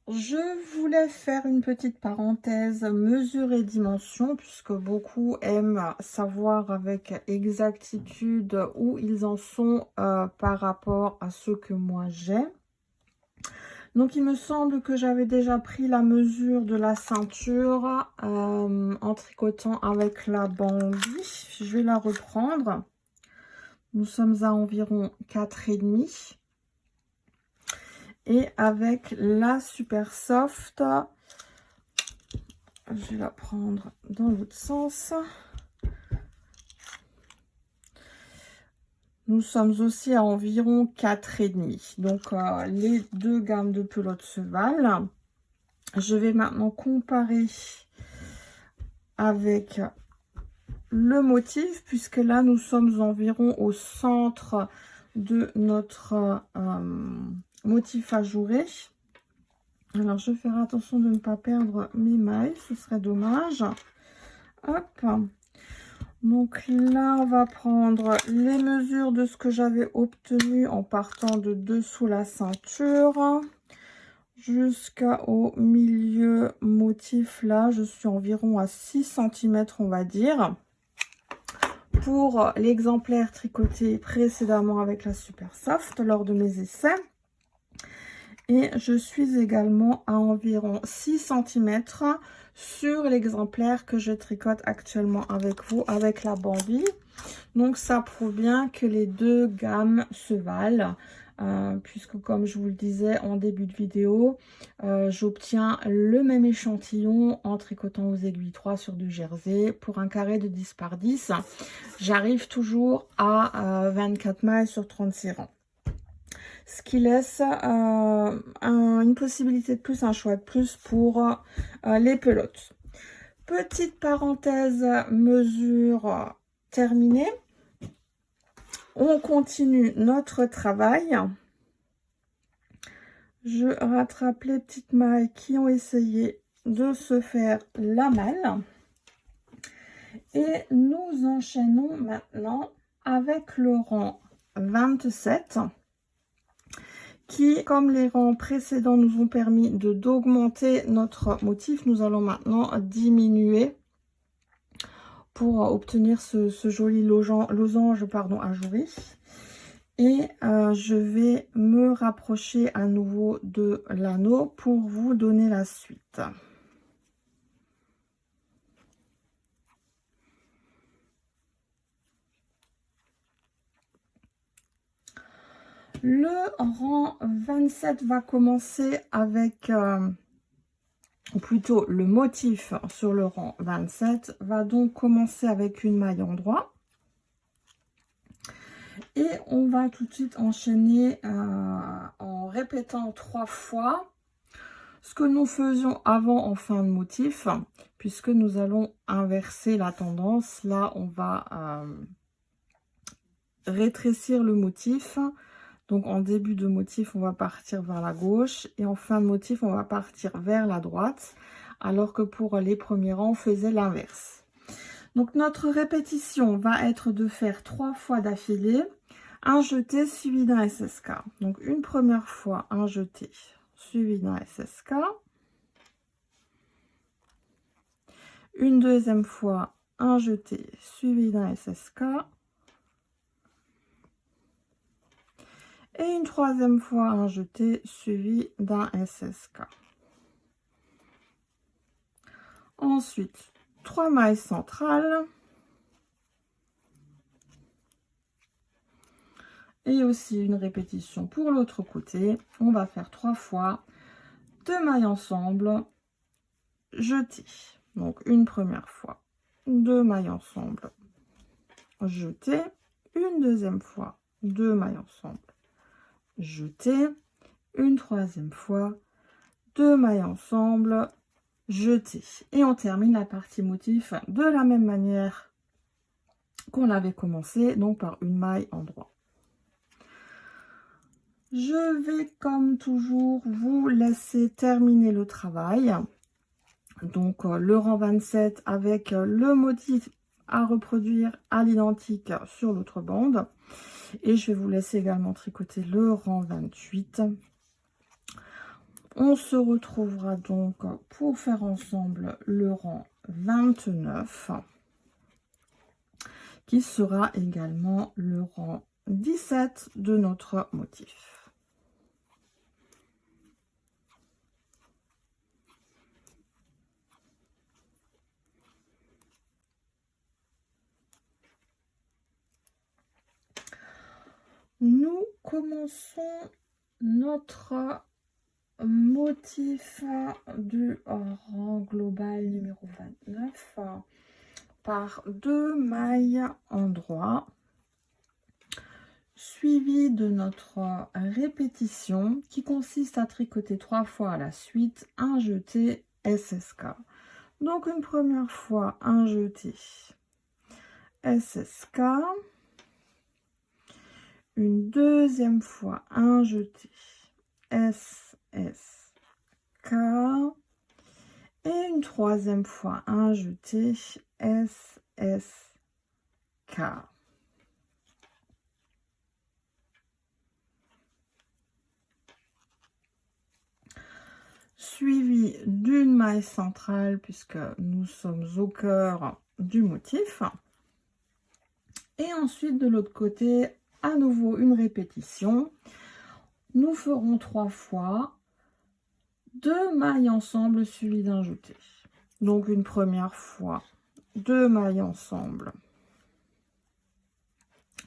Je voulais faire une petite parenthèse mesure et dimension puisque beaucoup aiment savoir avec exactitude où ils en sont par rapport à ce que moi j'ai. Donc il me semble que j'avais déjà pris la mesure de la ceinture en tricotant avec la bambie. Je vais la reprendre. Nous sommes à environ 4,5. Et avec la Super Soft, je vais la prendre dans l'autre sens. Nous sommes aussi à environ 4,5. Donc, les deux gammes de pelotes se valent. Je vais maintenant comparer avec le motif, puisque là, nous sommes environ au centre de notre motif ajouré. Alors, je vais faire attention de ne pas perdre mes mailles, ce serait dommage. Hop. Donc là, on va prendre les mesures de ce que j'avais obtenu en partant de dessous la ceinture jusqu'au milieu motif. Là, je suis environ à 6 cm, on va dire. Pour l'exemplaire tricoté précédemment avec la Super Soft lors de mes essais. Et je suis également à environ 6 cm sur l'exemplaire que je tricote actuellement avec vous, avec la bambie. Donc, ça prouve bien que les deux gammes se valent. Puisque, comme je vous le disais en début de vidéo, j'obtiens le même échantillon en tricotant aux aiguilles 3 sur du jersey pour un carré de 10 par 10. J'arrive toujours à 24 mailles sur 36 rangs. Ce qui laisse une possibilité de plus, un choix de plus pour les pelotes. Petite parenthèse, mesure terminée. On continue notre travail. Je rattrape les petites mailles qui ont essayé de se faire la malle. Et nous enchaînons maintenant avec le rang 27. Qui, comme les rangs précédents nous ont permis d'augmenter notre motif, nous allons maintenant diminuer pour obtenir ce joli losange ajouré. Et je vais me rapprocher à nouveau de l'anneau pour vous donner la suite. Le rang 27 va commencer avec, ou plutôt le motif sur le rang 27 va donc commencer avec une maille endroit. Et on va tout de suite enchaîner en répétant 3 fois ce que nous faisions avant en fin de motif, puisque nous allons inverser la tendance. Là, on va rétrécir le motif. Donc, en début de motif, on va partir vers la gauche et en fin de motif, on va partir vers la droite, alors que pour les premiers rangs, on faisait l'inverse. Donc, notre répétition va être de faire 3 fois d'affilée un jeté suivi d'un SSK. Donc, une première fois, un jeté suivi d'un SSK. Une deuxième fois, un jeté suivi d'un SSK. Et une troisième fois, un jeté suivi d'un SSK. Ensuite, 3 mailles centrales. Et aussi une répétition pour l'autre côté. On va faire 3 fois 2 mailles ensemble, jeté. Donc, une première fois, 2 mailles ensemble, jeté. Une deuxième fois, 2 mailles ensemble, jeté. Une troisième fois, 2 mailles ensemble, jeté. Et on termine la partie motif de la même manière qu'on avait commencé, donc par une maille endroit. Je vais comme toujours vous laisser terminer le travail. Donc le rang 27 avec le motif à reproduire à l'identique sur l'autre bande. Et je vais vous laisser également tricoter le rang 28. On se retrouvera donc pour faire ensemble le rang 29, qui sera également le rang 17 de notre motif. Nous commençons notre motif du rang global numéro 29 par 2 mailles en droit, suivi de notre répétition qui consiste à tricoter 3 fois à la suite un jeté SSK. Donc une première fois un jeté SSK, une deuxième fois un jeté SSK et une troisième fois un jeté SSK. Suivi d'une maille centrale puisque nous sommes au cœur du motif. Et ensuite de l'autre côté, à nouveau une répétition. Nous ferons 3 fois 2 mailles ensemble suivies d'un jeté. Donc une première fois 2 mailles ensemble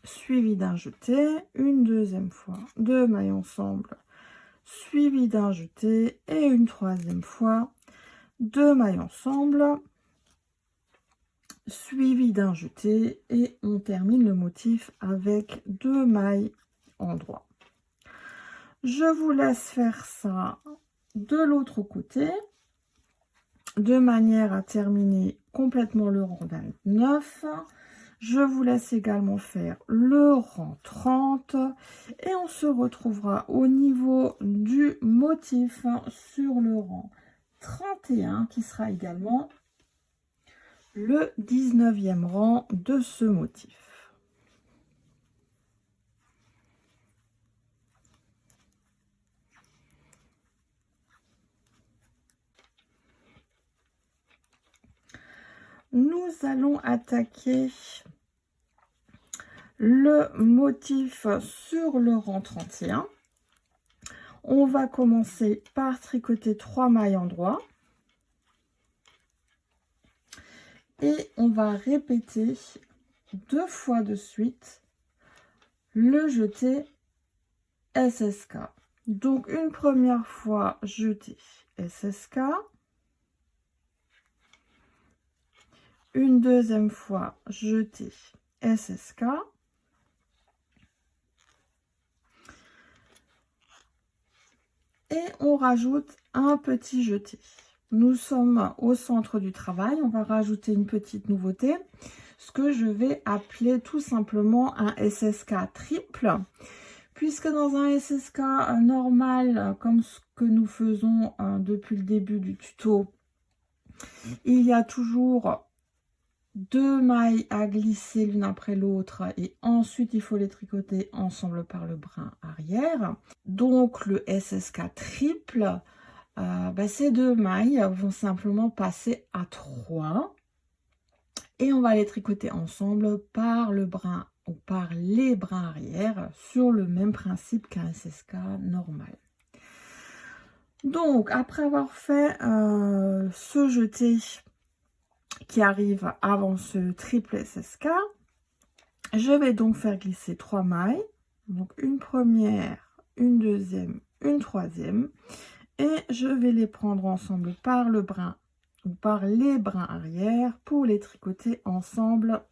suivies d'un jeté, une deuxième fois 2 mailles ensemble suivies d'un jeté et une troisième fois 2 mailles ensemble suivies d'un jeté, et on termine le motif avec 2 mailles en droit. Je vous laisse faire ça de l'autre côté de manière à terminer complètement le rang 29. Je vous laisse également faire le rang 30 et on se retrouvera au niveau du motif sur le rang 31 qui sera également le 19e rang de ce motif. Nous allons attaquer le motif sur le rang 31. On va commencer par tricoter 3 mailles en droit et on va répéter 2 fois de suite le jeté SSK. Donc une première fois jeté SSK, une deuxième fois jeté SSK, et on rajoute un petit jeté. Nous sommes au centre du travail, on va rajouter une petite nouveauté, ce que je vais appeler tout simplement un SSK triple, puisque dans un SSK normal, comme ce que nous faisons depuis le début du tuto, il y a toujours 2 mailles à glisser l'une après l'autre et ensuite il faut les tricoter ensemble par le brin arrière. Donc le SSK triple, ces 2 mailles vont simplement passer à 3 et on va les tricoter ensemble par le brin ou par les brins arrière sur le même principe qu'un SSK normal. Donc après avoir fait ce jeté qui arrive avant ce triple SSK, je vais donc faire glisser 3 mailles, donc une première, une deuxième, une troisième, et je vais les prendre ensemble par le brin ou par les brins arrière pour les tricoter ensemble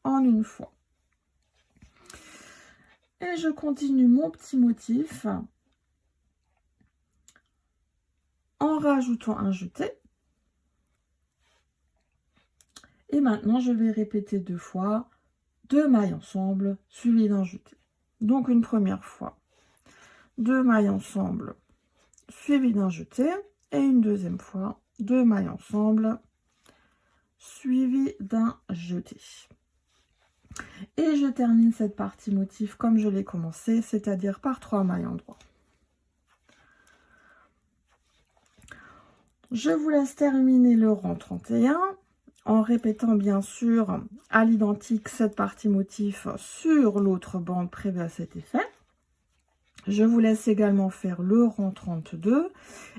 en une fois. Et je continue mon petit motif en rajoutant un jeté. Et maintenant, je vais répéter 2 fois 2 mailles ensemble suivies d'un jeté. Donc une première fois 2 mailles ensemble suivies d'un jeté et une deuxième fois 2 mailles ensemble suivies d'un jeté. Et je termine cette partie motif comme je l'ai commencé, c'est-à-dire par 3 mailles en droit. Je vous laisse terminer le rang 31 en répétant bien sûr à l'identique cette partie motif sur l'autre bande prévue à cet effet. Je vous laisse également faire le rang 32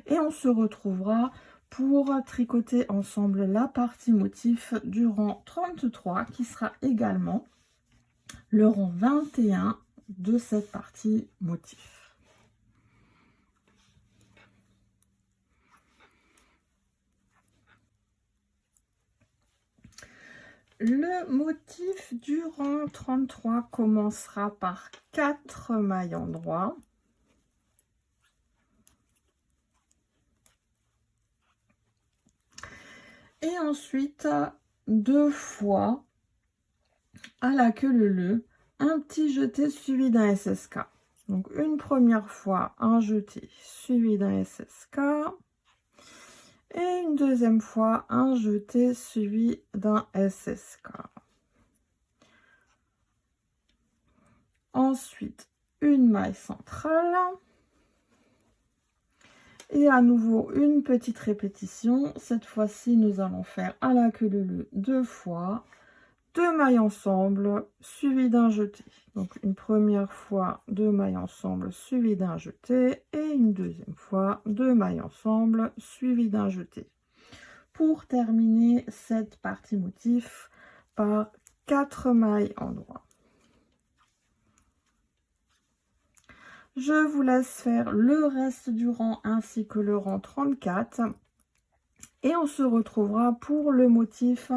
et on se retrouvera pour tricoter ensemble la partie motif du rang 33 qui sera également le rang 21 de cette partie motif. Le motif du rang 33 commencera par 4 mailles endroits. Et ensuite, 2 fois à la queue leu un petit jeté suivi d'un SSK. Donc une première fois un jeté suivi d'un SSK. Et une deuxième fois un jeté suivi d'un SSK. Ensuite, une maille centrale. Et à nouveau, une petite répétition. Cette fois-ci, nous allons faire à la queue leu 2 fois, 2 mailles ensemble, suivi d'un jeté. Donc, une première fois, 2 mailles ensemble, suivi d'un jeté. Et une deuxième fois, 2 mailles ensemble, suivi d'un jeté. Pour terminer cette partie motif par 4 mailles endroits. Je vous laisse faire le reste du rang ainsi que le rang 34 et on se retrouvera pour le motif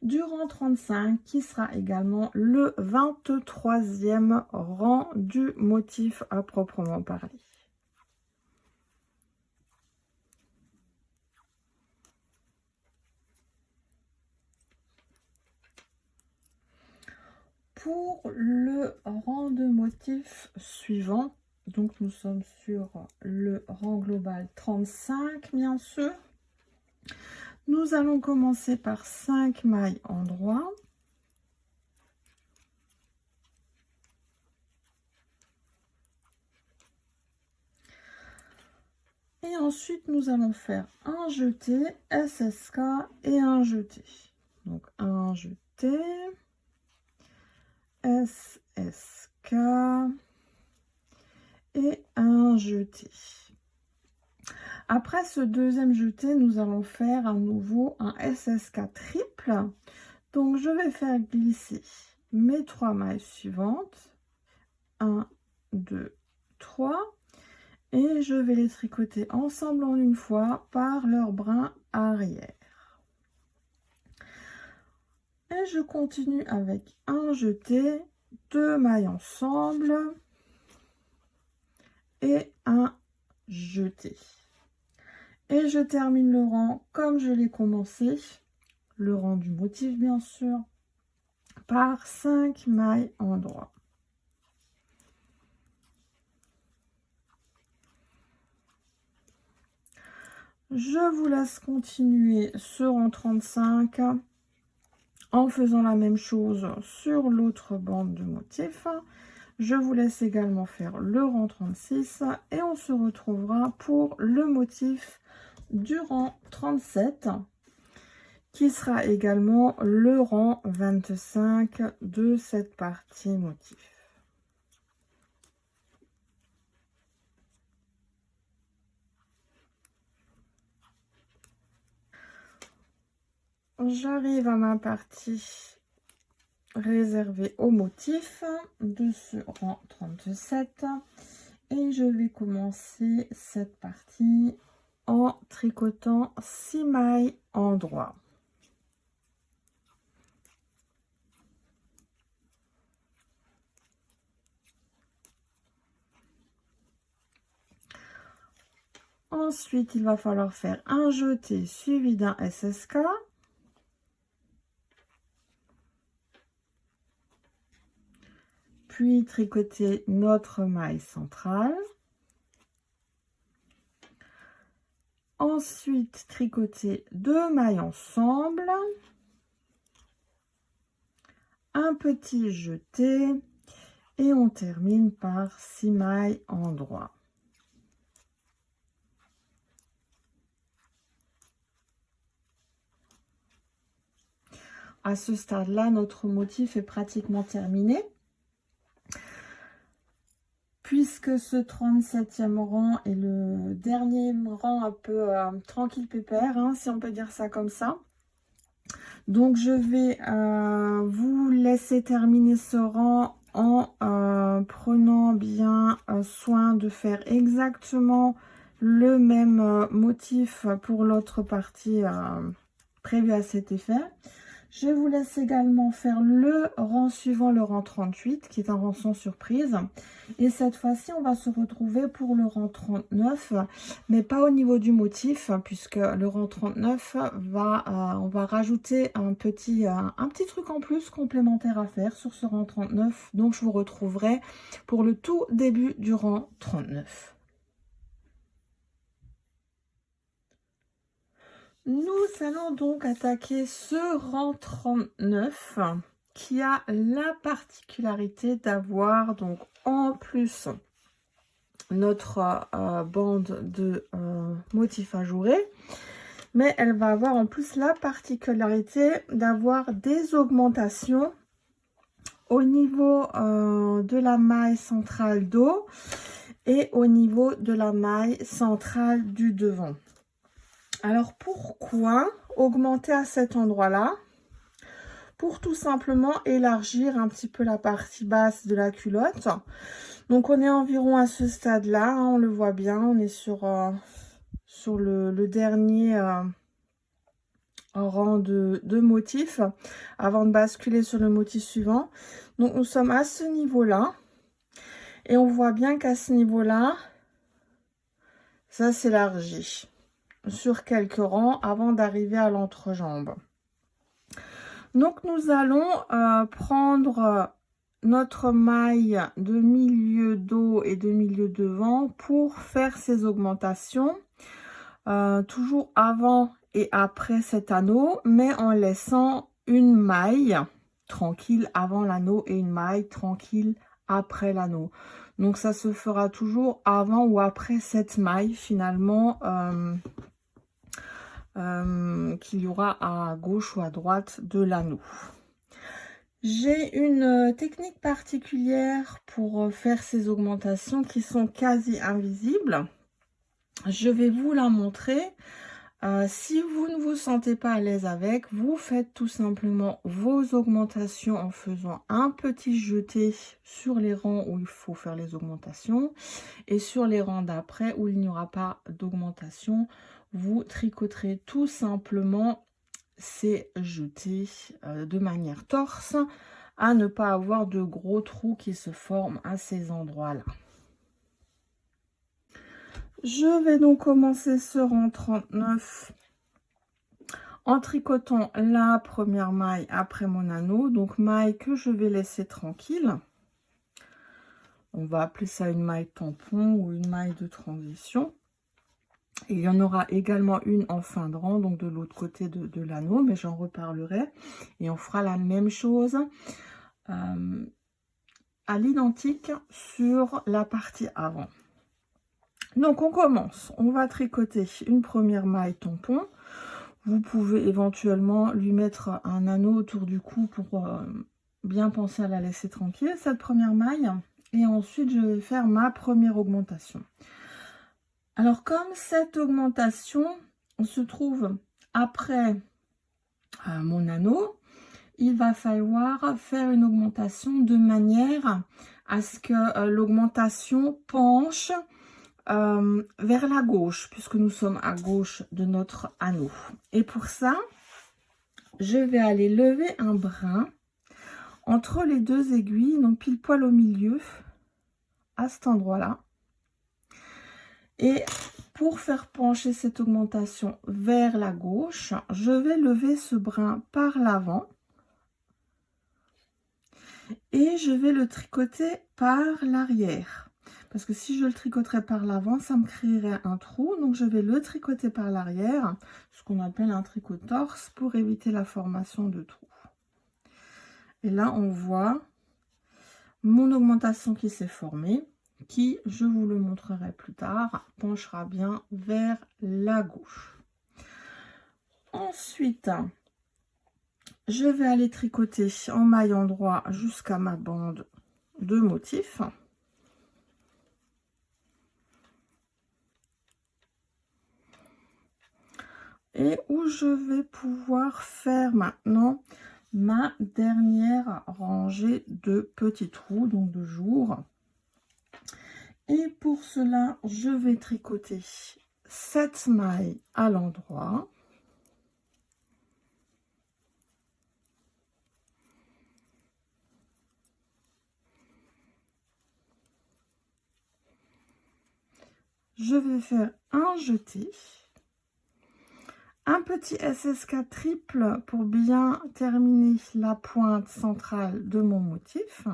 du rang 35 qui sera également le 23e rang du motif à proprement parler. Pour le rang de motif suivant, donc nous sommes sur le rang global 35 bien sûr. Nous allons commencer par 5 mailles endroits. Et ensuite, nous allons faire un jeté, SSK et un jeté. Donc, un jeté, SSK et un jeté. Après ce deuxième jeté, nous allons faire à nouveau un SSK triple. Donc, je vais faire glisser mes 3 mailles suivantes. 1, 2, 3. Et je vais les tricoter ensemble en une fois par leur brin arrière. Et je continue avec un jeté, 2 mailles ensemble et un jeté. Et je termine le rang comme je l'ai commencé, le rang du motif bien sûr, par 5 mailles endroits. Je vous laisse continuer ce rang 35 en faisant la même chose sur l'autre bande de motif. Je vous laisse également faire le rang 36 et on se retrouvera pour le motif du rang 37 qui sera également le rang 25 de cette partie motif. J'arrive à ma partie réservée au motif de ce rang 37 et je vais commencer cette partie en tricotant 6 mailles endroits. Ensuite, il va falloir faire un jeté suivi d'un SSK. Puis tricoter notre maille centrale. Ensuite, tricoter 2 mailles ensemble. Un petit jeté. Et on termine par 6 mailles endroits. à ce stade-là, notre motif est pratiquement terminé. Puisque ce 37e rang est le dernier rang un peu tranquille pépère, hein, si on peut dire ça comme ça. Donc, je vais vous laisser terminer ce rang en prenant bien soin de faire exactement le même motif pour l'autre partie prévue à cet effet. Je vous laisse également faire le rang suivant, le rang 38, qui est un rang sans surprise. Et cette fois-ci, on va se retrouver pour le rang 39, mais pas au niveau du motif, puisque le rang 39, on va rajouter un petit truc en plus complémentaire à faire sur ce rang 39. Donc, je vous retrouverai pour le tout début du rang 39. Nous allons donc attaquer ce rang 39 qui a la particularité d'avoir donc en plus notre bande de motifs ajourés, mais elle va avoir en plus la particularité d'avoir des augmentations au niveau de la maille centrale d'eau et au niveau de la maille centrale du devant. Alors, pourquoi augmenter à cet endroit-là? Pour tout simplement élargir un petit peu la partie basse de la culotte. Donc, on est environ à ce stade-là, hein, on le voit bien. On est sur le dernier rang de motifs avant de basculer sur le motif suivant. Donc, nous sommes à ce niveau-là. Et on voit bien qu'à ce niveau-là, ça s'élargit sur quelques rangs avant d'arriver à l'entrejambe. Donc nous allons prendre notre maille de milieu dos et de milieu devant pour faire ces augmentations, toujours avant et après cet anneau, mais en laissant une maille tranquille avant l'anneau et une maille tranquille après l'anneau. Donc ça se fera toujours avant ou après cette maille finalement qu'il y aura à gauche ou à droite de l'anneau. J'ai une technique particulière pour faire ces augmentations qui sont quasi invisibles. Je vais vous la montrer. Si vous ne vous sentez pas à l'aise avec, vous faites tout simplement vos augmentations en faisant un petit jeté sur les rangs où il faut faire les augmentations et sur les rangs d'après où il n'y aura pas d'augmentation, vous tricoterez tout simplement ces jetés de manière torse à ne pas avoir de gros trous qui se forment à ces endroits-là. Je vais donc commencer ce rang 39 en tricotant la première maille après mon anneau, donc maille que je vais laisser tranquille. On va appeler ça une maille tampon ou une maille de transition. Et il y en aura également une en fin de rang, donc de l'autre côté de l'anneau, mais j'en reparlerai. Et on fera la même chose à l'identique sur la partie avant. Donc on commence, on va tricoter une première maille tampon. Vous pouvez éventuellement lui mettre un anneau autour du cou pour bien penser à la laisser tranquille, cette première maille. Et ensuite, je vais faire ma première augmentation. Alors, comme cette augmentation se trouve après mon anneau, il va falloir faire une augmentation de manière à ce que l'augmentation penche vers la gauche, puisque nous sommes à gauche de notre anneau. Et pour ça, je vais aller lever un brin entre les deux aiguilles, donc pile poil au milieu, à cet endroit-là. Et pour faire pencher cette augmentation vers la gauche, je vais lever ce brin par l'avant et je vais le tricoter par l'arrière. Parce que si je le tricoterais par l'avant, ça me créerait un trou. Donc, je vais le tricoter par l'arrière, ce qu'on appelle un tricot torse, pour éviter la formation de trous. Et là, on voit mon augmentation qui s'est formée, qui, je vous le montrerai plus tard, penchera bien vers la gauche. Ensuite, Je vais aller tricoter en maillant droit jusqu'à ma bande de motifs. Et où je vais pouvoir faire maintenant ma dernière rangée de petits trous, donc de jour. Et pour cela, je vais tricoter 7 mailles à l'endroit. Je vais faire un jeté, un petit SSK triple pour bien terminer la pointe centrale de mon motif.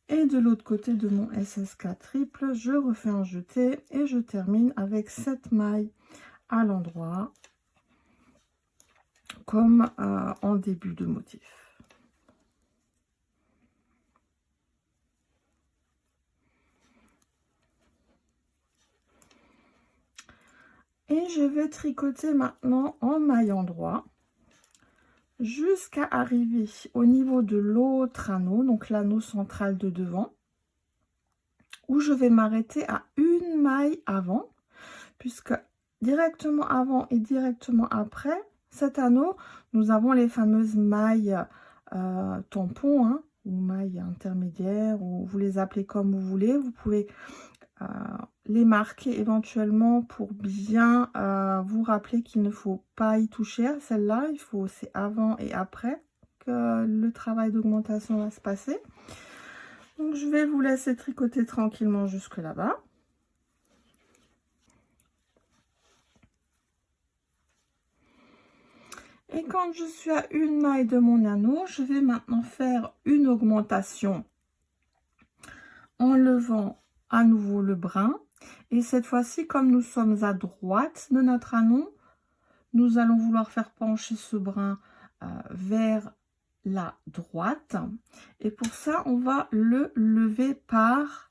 Et de l'autre côté de mon SSK triple, je refais un jeté et je termine avec 7 mailles à l'endroit, comme en début de motif. Et je vais tricoter maintenant en maillant droit jusqu'à arriver au niveau de l'autre anneau, donc l'anneau central de devant, où je vais m'arrêter à une maille avant, puisque directement avant et directement après cet anneau, nous avons les fameuses mailles tampons, hein, ou mailles intermédiaires, ou vous les appelez comme vous voulez. Vous pouvez les marquer éventuellement pour bien vous rappeler qu'il ne faut pas y toucher à celle-là. Il faut, c'est avant et après que le travail d'augmentation va se passer. Donc je vais vous laisser tricoter tranquillement jusque là-bas. Et quand je suis à une maille de mon anneau, je vais maintenant faire une augmentation en levant à nouveau le brin. Et cette fois-ci, comme nous sommes à droite de notre anneau, nous allons vouloir faire pencher ce brin vers la droite. Et pour ça, on va le lever par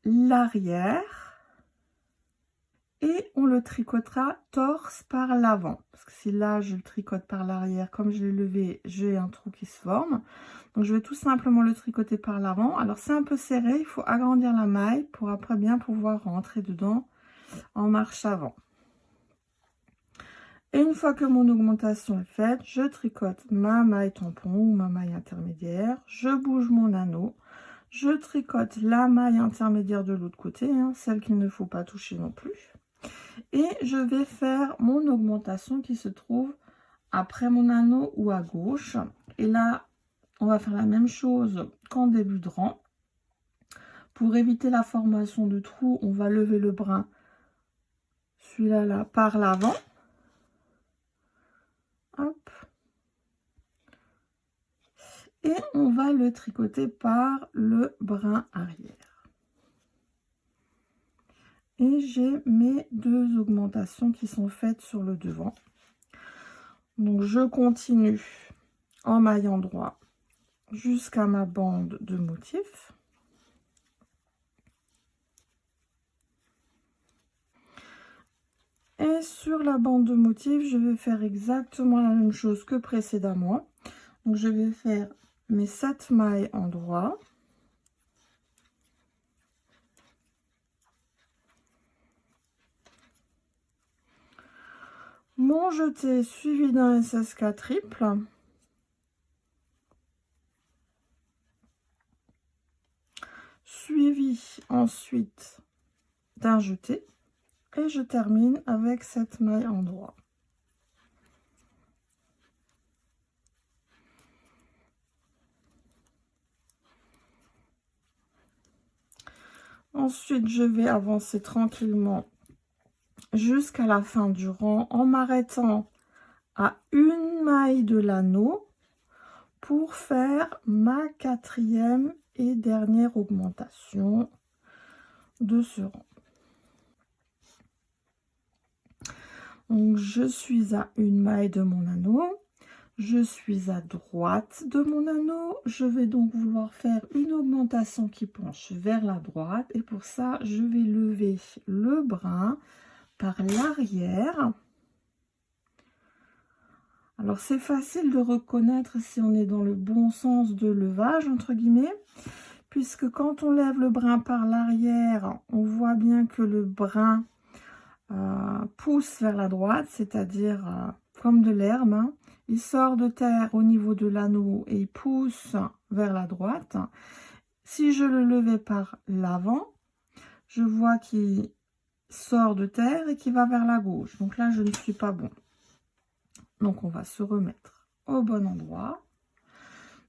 l'arrière. Et on le tricotera torse par l'avant. Parce que si là, je le tricote par l'arrière, comme je l'ai levé, j'ai un trou qui se forme. Donc, je vais tout simplement le tricoter par l'avant. Alors, c'est un peu serré. Il faut agrandir la maille pour après bien pouvoir rentrer dedans en marche avant. Et une fois que mon augmentation est faite, je tricote ma maille tampon ou ma maille intermédiaire. Je bouge mon anneau. Je tricote la maille intermédiaire de l'autre côté, hein, celle qu'il ne faut pas toucher non plus. Et je vais faire mon augmentation qui se trouve après mon anneau ou à gauche. Et là, on va faire la même chose qu'en début de rang. Pour éviter la formation de trous, on va lever le brin, celui-là là, par l'avant. Hop. Et on va le tricoter par le brin arrière. Et j'ai mes deux augmentations qui sont faites sur le devant. Donc je continue en maillant droit jusqu'à ma bande de motifs. Et sur la bande de motifs, je vais faire exactement la même chose que précédemment. Donc je vais faire mes 7 mailles en droit. Mon jeté suivi d'un SSK triple. Suivi ensuite d'un jeté. Et je termine avec cette maille en droit. Ensuite, je vais avancer tranquillement jusqu'à la fin du rang en m'arrêtant à une maille de l'anneau pour faire ma 4e et dernière augmentation de ce rang. Donc je suis à une maille de mon anneau, Je suis à droite de mon anneau. Je vais donc vouloir faire une augmentation qui penche vers la droite. Et pour ça, je vais lever le brin par l'arrière. Alors, c'est facile de reconnaître si on est dans le bon sens de levage, entre guillemets, puisque quand on lève le brin par l'arrière, on voit bien que le brin pousse vers la droite, c'est-à-dire comme de l'herbe. Hein. Il sort de terre au niveau de l'anneau et il pousse vers la droite. Si je le levais par l'avant, je vois qu'il sort de terre et qu'il va vers la gauche. Donc là, je ne suis pas bon. Donc, on va se remettre au bon endroit.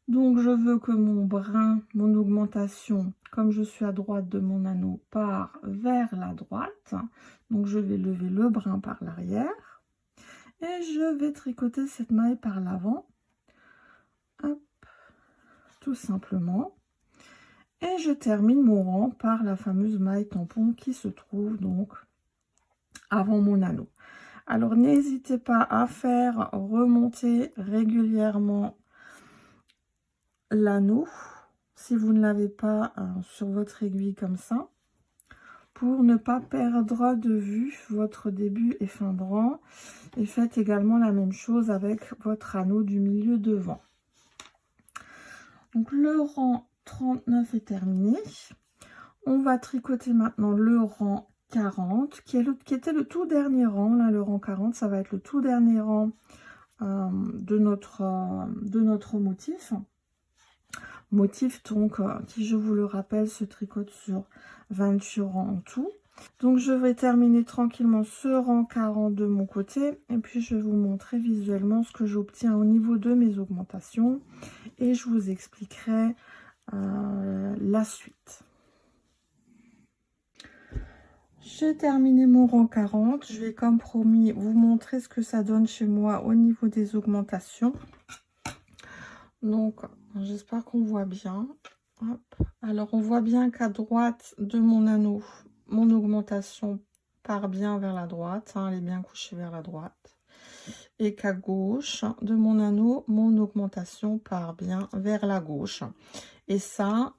Donc, je veux que mon brin, mon augmentation, comme je suis à droite de mon anneau, part vers la droite. Donc, je vais lever le brin par l'arrière. Et je vais tricoter cette maille par l'avant. Hop, tout simplement. Et je termine mon rang par la fameuse maille tampon qui se trouve donc avant mon anneau. Alors, n'hésitez pas à faire remonter régulièrement l'anneau, si vous ne l'avez pas sur votre aiguille comme ça, pour ne pas perdre de vue votre début et fin de rang. Et faites également la même chose avec votre anneau du milieu devant. Donc, le rang 39 est terminé. On va tricoter maintenant le rang 40, qui était le tout dernier rang. Là, le rang 40, ça va être le tout dernier rang de notre motif. Motif donc qui, je vous le rappelle, se tricote sur 28 rangs en tout. Donc, je vais terminer tranquillement ce rang 40 de mon côté. Et puis, je vais vous montrer visuellement ce que j'obtiens au niveau de mes augmentations. Et je vous expliquerai la suite. J'ai terminé mon rang 40. Je vais, comme promis, vous montrer ce que ça donne chez moi au niveau des augmentations. Donc, j'espère qu'on voit bien. Hop. Alors, on voit bien qu'à droite de mon anneau, mon augmentation part bien vers la droite. Hein, elle est bien couchée vers la droite. Et qu'à gauche de mon anneau, mon augmentation part bien vers la gauche. Et ça,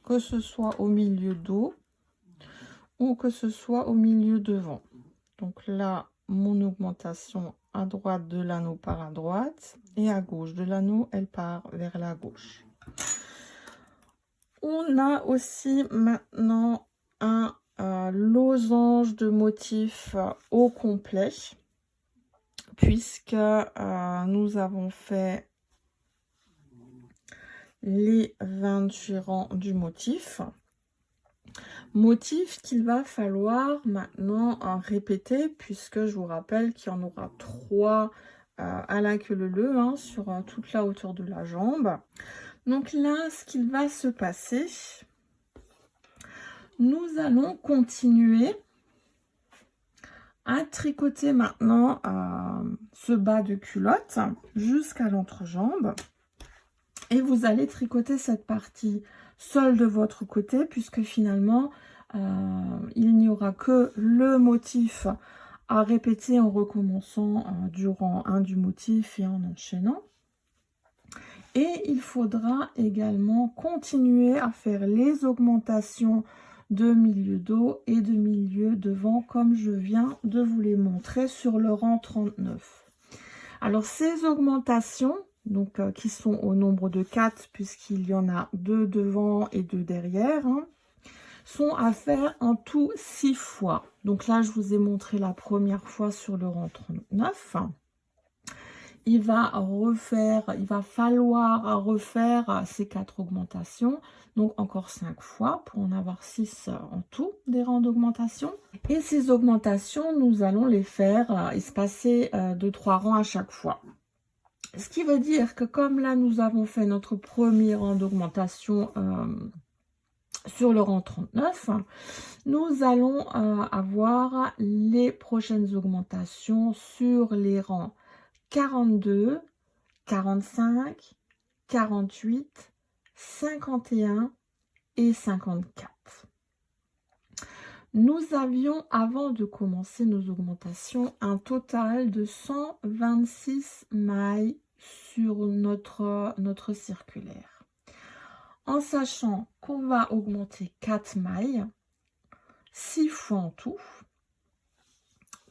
que ce soit au milieu dos ou que ce soit au milieu devant. Donc là, mon augmentation à droite de l'anneau part à droite et à gauche de l'anneau, elle part vers la gauche. On a aussi maintenant un losange de motifs au complet, puisque nous avons fait les 28 rangs du motif. Motif qu'il va falloir maintenant répéter, puisque je vous rappelle qu'il y en aura 3 à la queue leu hein, sur toute la hauteur de la jambe. Donc là, ce qu'il va se passer, nous allons continuer à tricoter maintenant ce bas de culotte jusqu'à l'entrejambe. Et vous allez tricoter cette partie seule de votre côté, puisque finalement, il n'y aura que le motif à répéter en recommençant du rang 1 du motif et en enchaînant. Et il faudra également continuer à faire les augmentations de milieu dos et de milieu devant, comme je viens de vous les montrer sur le rang 39. Alors, ces augmentations, donc qui sont au nombre de 4, puisqu'il y en a 2 devant et 2 derrière, hein, sont à faire en tout 6 fois. Donc là, je vous ai montré la première fois sur le rang 39. Il va falloir refaire ces 4 augmentations, donc encore 5 fois pour en avoir 6 en tout des rangs d'augmentation. Et ces augmentations, nous allons les faire espacer de 3 rangs à chaque fois. Ce qui veut dire que comme là, nous avons fait notre premier rang d'augmentation sur le rang 39, nous allons avoir les prochaines augmentations sur les rangs 42, 45, 48, 51 et 54. Nous avions, avant de commencer nos augmentations, un total de 126 mailles sur notre circulaire. En sachant qu'on va augmenter 4 mailles, 6 fois en tout.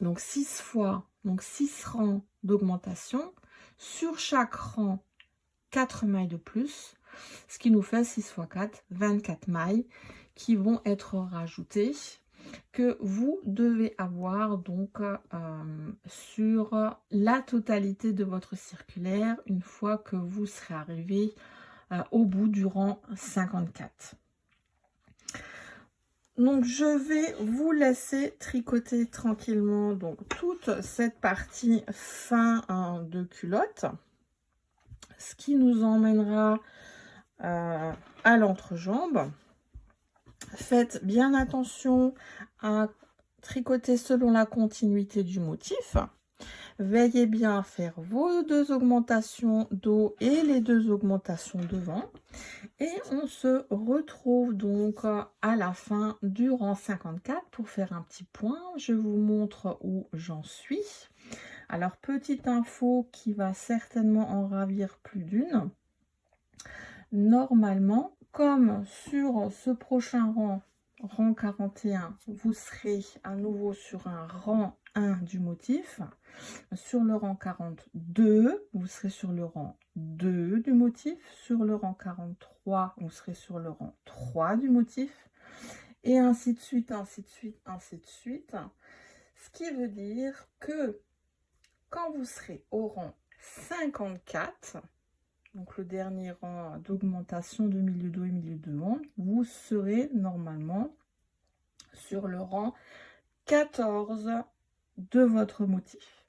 Donc 6 fois, donc 6 rangs d'augmentation. Sur chaque rang, 4 mailles de plus, ce qui nous fait 6 fois 4, 24 mailles qui vont être rajoutées, que vous devez avoir donc sur la totalité de votre circulaire une fois que vous serez arrivé au bout du rang 54. Donc je vais vous laisser tricoter tranquillement donc toute cette partie fin de culotte, ce qui nous emmènera à l'entrejambe. Faites bien attention à tricoter selon la continuité du motif. Veillez bien à faire vos 2 augmentations d'eau et les 2 augmentations devant. Et on se retrouve donc à la fin du rang 54 pour faire un petit point. Je vous montre où j'en suis. Alors, petite info qui va certainement en ravir plus d'une. Normalement, comme sur ce prochain rang 41, vous serez à nouveau sur un rang 1 du motif. Sur le rang 42, vous serez sur le rang 2 du motif. Sur le rang 43, vous serez sur le rang 3 du motif. Et ainsi de suite, ainsi de suite, ainsi de suite. Ce qui veut dire que quand vous serez au rang 54, donc le dernier rang d'augmentation de milieu dos et milieu devant, vous serez normalement sur le rang 14 de votre motif.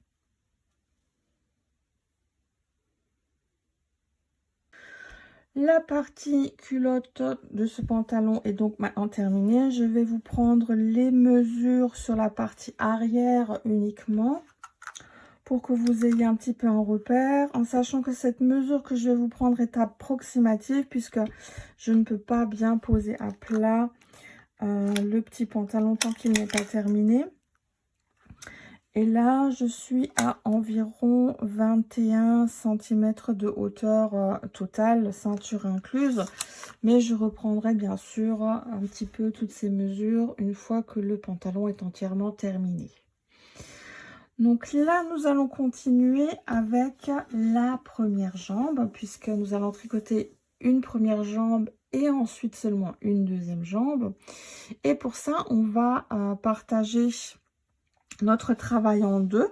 La partie culotte de ce pantalon est donc maintenant terminée. Je vais vous prendre les mesures sur la partie arrière uniquement pour que vous ayez un petit peu un repère, en sachant que cette mesure que je vais vous prendre est approximative puisque je ne peux pas bien poser à plat le petit pantalon tant qu'il n'est pas terminé. Et là, je suis à environ 21 cm de hauteur totale, ceinture incluse. Mais je reprendrai bien sûr un petit peu toutes ces mesures une fois que le pantalon est entièrement terminé. Donc là, nous allons continuer avec la première jambe, puisque nous allons tricoter une première jambe et ensuite seulement une deuxième jambe. Et pour ça, on va partager notre travail en deux.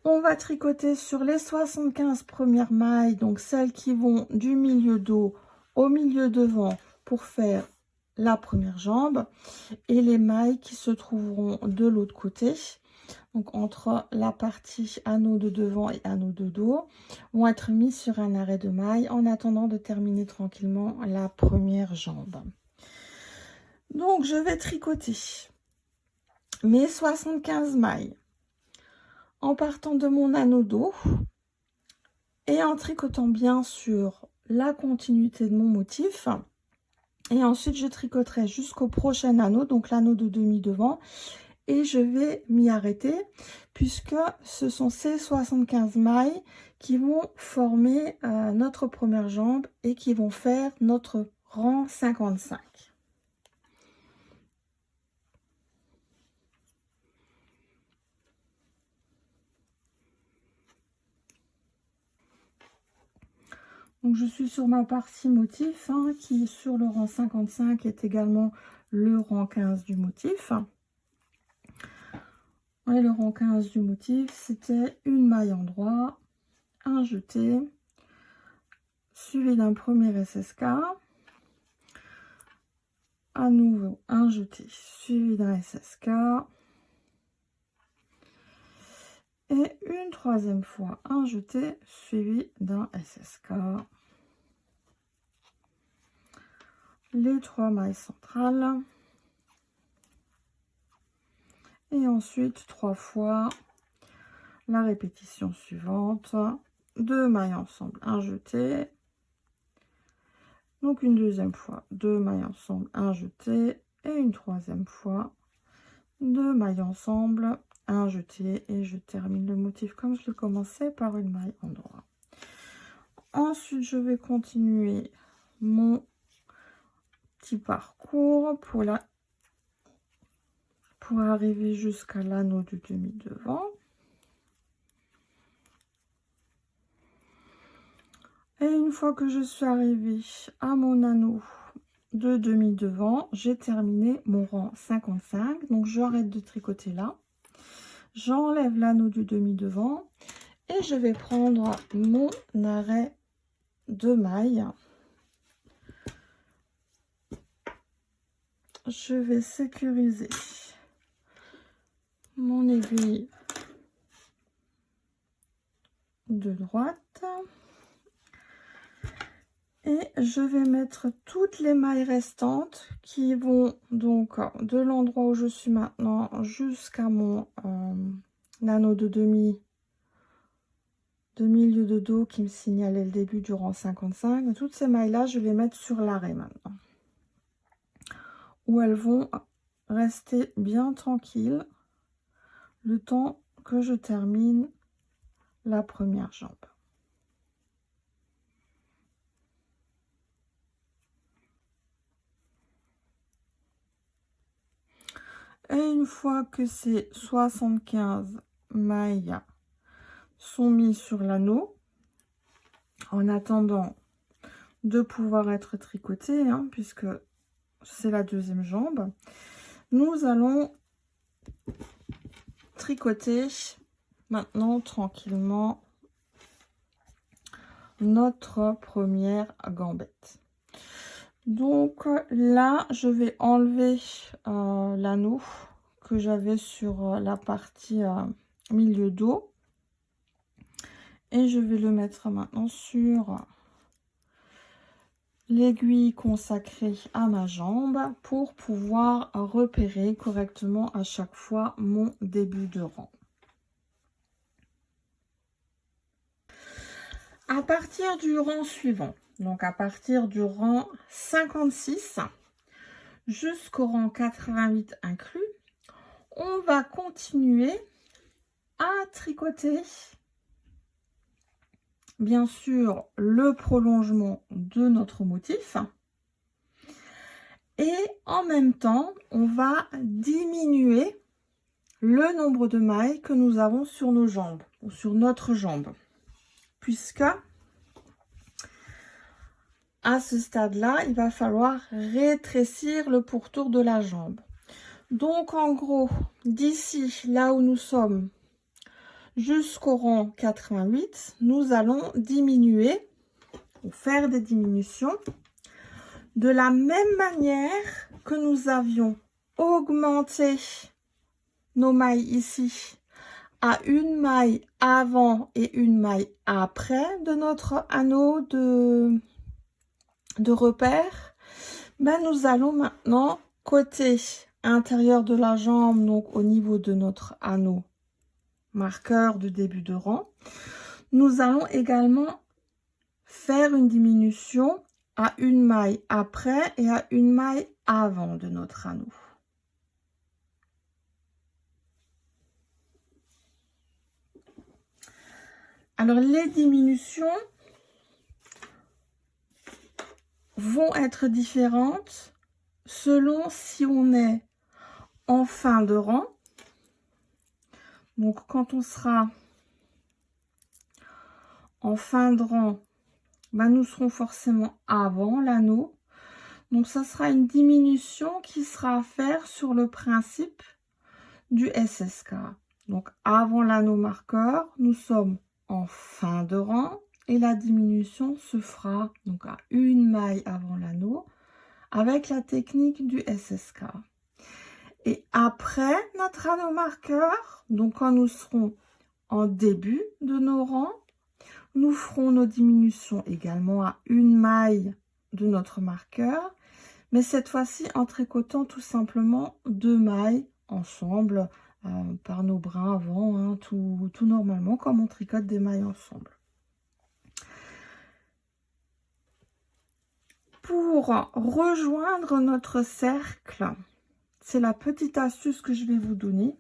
On va tricoter sur les 75 premières mailles, donc celles qui vont du milieu dos au milieu devant pour faire la première jambe, et les mailles qui se trouveront de l'autre côté. Donc entre la partie anneau de devant et anneau de dos vont être mis sur un arrêt de maille en attendant de terminer tranquillement la première jambe. Donc je vais tricoter mes 75 mailles en partant de mon anneau d'eau et en tricotant bien sûr la continuité de mon motif. Et ensuite je tricoterai jusqu'au prochain anneau, donc l'anneau de demi devant, et je vais m'y arrêter puisque ce sont ces 75 mailles qui vont former notre première jambe et qui vont faire notre rang 55. Donc je suis sur ma partie motif qui sur le rang 55 est également le rang 15 du motif. Et le rang 15 du motif, c'était une maille en droit, un jeté, suivi d'un premier SSK, à nouveau un jeté suivi d'un SSK, et une troisième fois un jeté suivi d'un SSK. Les 3 mailles centrales. Et ensuite 3 fois la répétition suivante. 2 mailles ensemble, un jeté. Donc une deuxième fois 2 mailles ensemble, un jeté. Et une troisième fois 2 mailles ensemble, un jeté et je termine le motif comme je l'ai commencé par une maille en droit. Ensuite, je vais continuer mon petit parcours pour arriver jusqu'à l'anneau du demi-devant. Et une fois que je suis arrivée à mon anneau de demi-devant, j'ai terminé mon rang 55. Donc, j'arrête de tricoter là. J'enlève l'anneau du demi-devant et je vais prendre mon arrêt de maille. Je vais sécuriser mon aiguille de droite. Et je vais mettre toutes les mailles restantes qui vont donc de l'endroit où je suis maintenant jusqu'à mon anneau de milieu de dos qui me signalait le début du rang 55. Toutes ces mailles là, je vais mettre sur l'arrêt maintenant, où elles vont rester bien tranquilles le temps que je termine la première jambe. Et une fois que ces 75 mailles sont mises sur l'anneau, en attendant de pouvoir être tricotées, hein, puisque c'est la deuxième jambe, nous allons tricoter maintenant tranquillement notre première gambette. Donc là, je vais enlever l'anneau que j'avais sur la partie milieu dos et je vais le mettre maintenant sur l'aiguille consacrée à ma jambe pour pouvoir repérer correctement à chaque fois mon début de rang. À partir du rang suivant, donc à partir du rang 56 jusqu'au rang 88 inclus, on va continuer à tricoter bien sûr le prolongement de notre motif et en même temps on va diminuer le nombre de mailles que nous avons sur nos jambes ou sur notre jambe, puisque à ce stade là il va falloir rétrécir le pourtour de la jambe. Donc en gros d'ici là où nous sommes jusqu'au rang 88, nous allons diminuer ou faire des diminutions de la même manière que nous avions augmenté nos mailles ici à une maille avant et une maille après de notre anneau de repère. Ben, nous allons maintenant côté intérieur de la jambe, donc au niveau de notre anneau marqueur de début de rang, nous allons également faire une diminution à une maille après et à une maille avant de notre anneau. Alors les diminutions vont être différentes selon si on est en fin de rang. Donc quand on sera en fin de rang, ben, nous serons forcément avant l'anneau. Donc ça sera une diminution qui sera à faire sur le principe du SSK. Donc avant l'anneau marqueur, nous sommes en fin de rang et la diminution se fera donc à une maille avant l'anneau avec la technique du SSK. Et après notre anneau marqueur, donc quand nous serons en début de nos rangs, nous ferons nos diminutions également à une maille de notre marqueur, mais cette fois-ci en tricotant tout simplement deux mailles ensemble par nos brins avant, hein, tout normalement comme on tricote des mailles ensemble. Pour rejoindre notre cercle, c'est la petite astuce que je vais vous donner.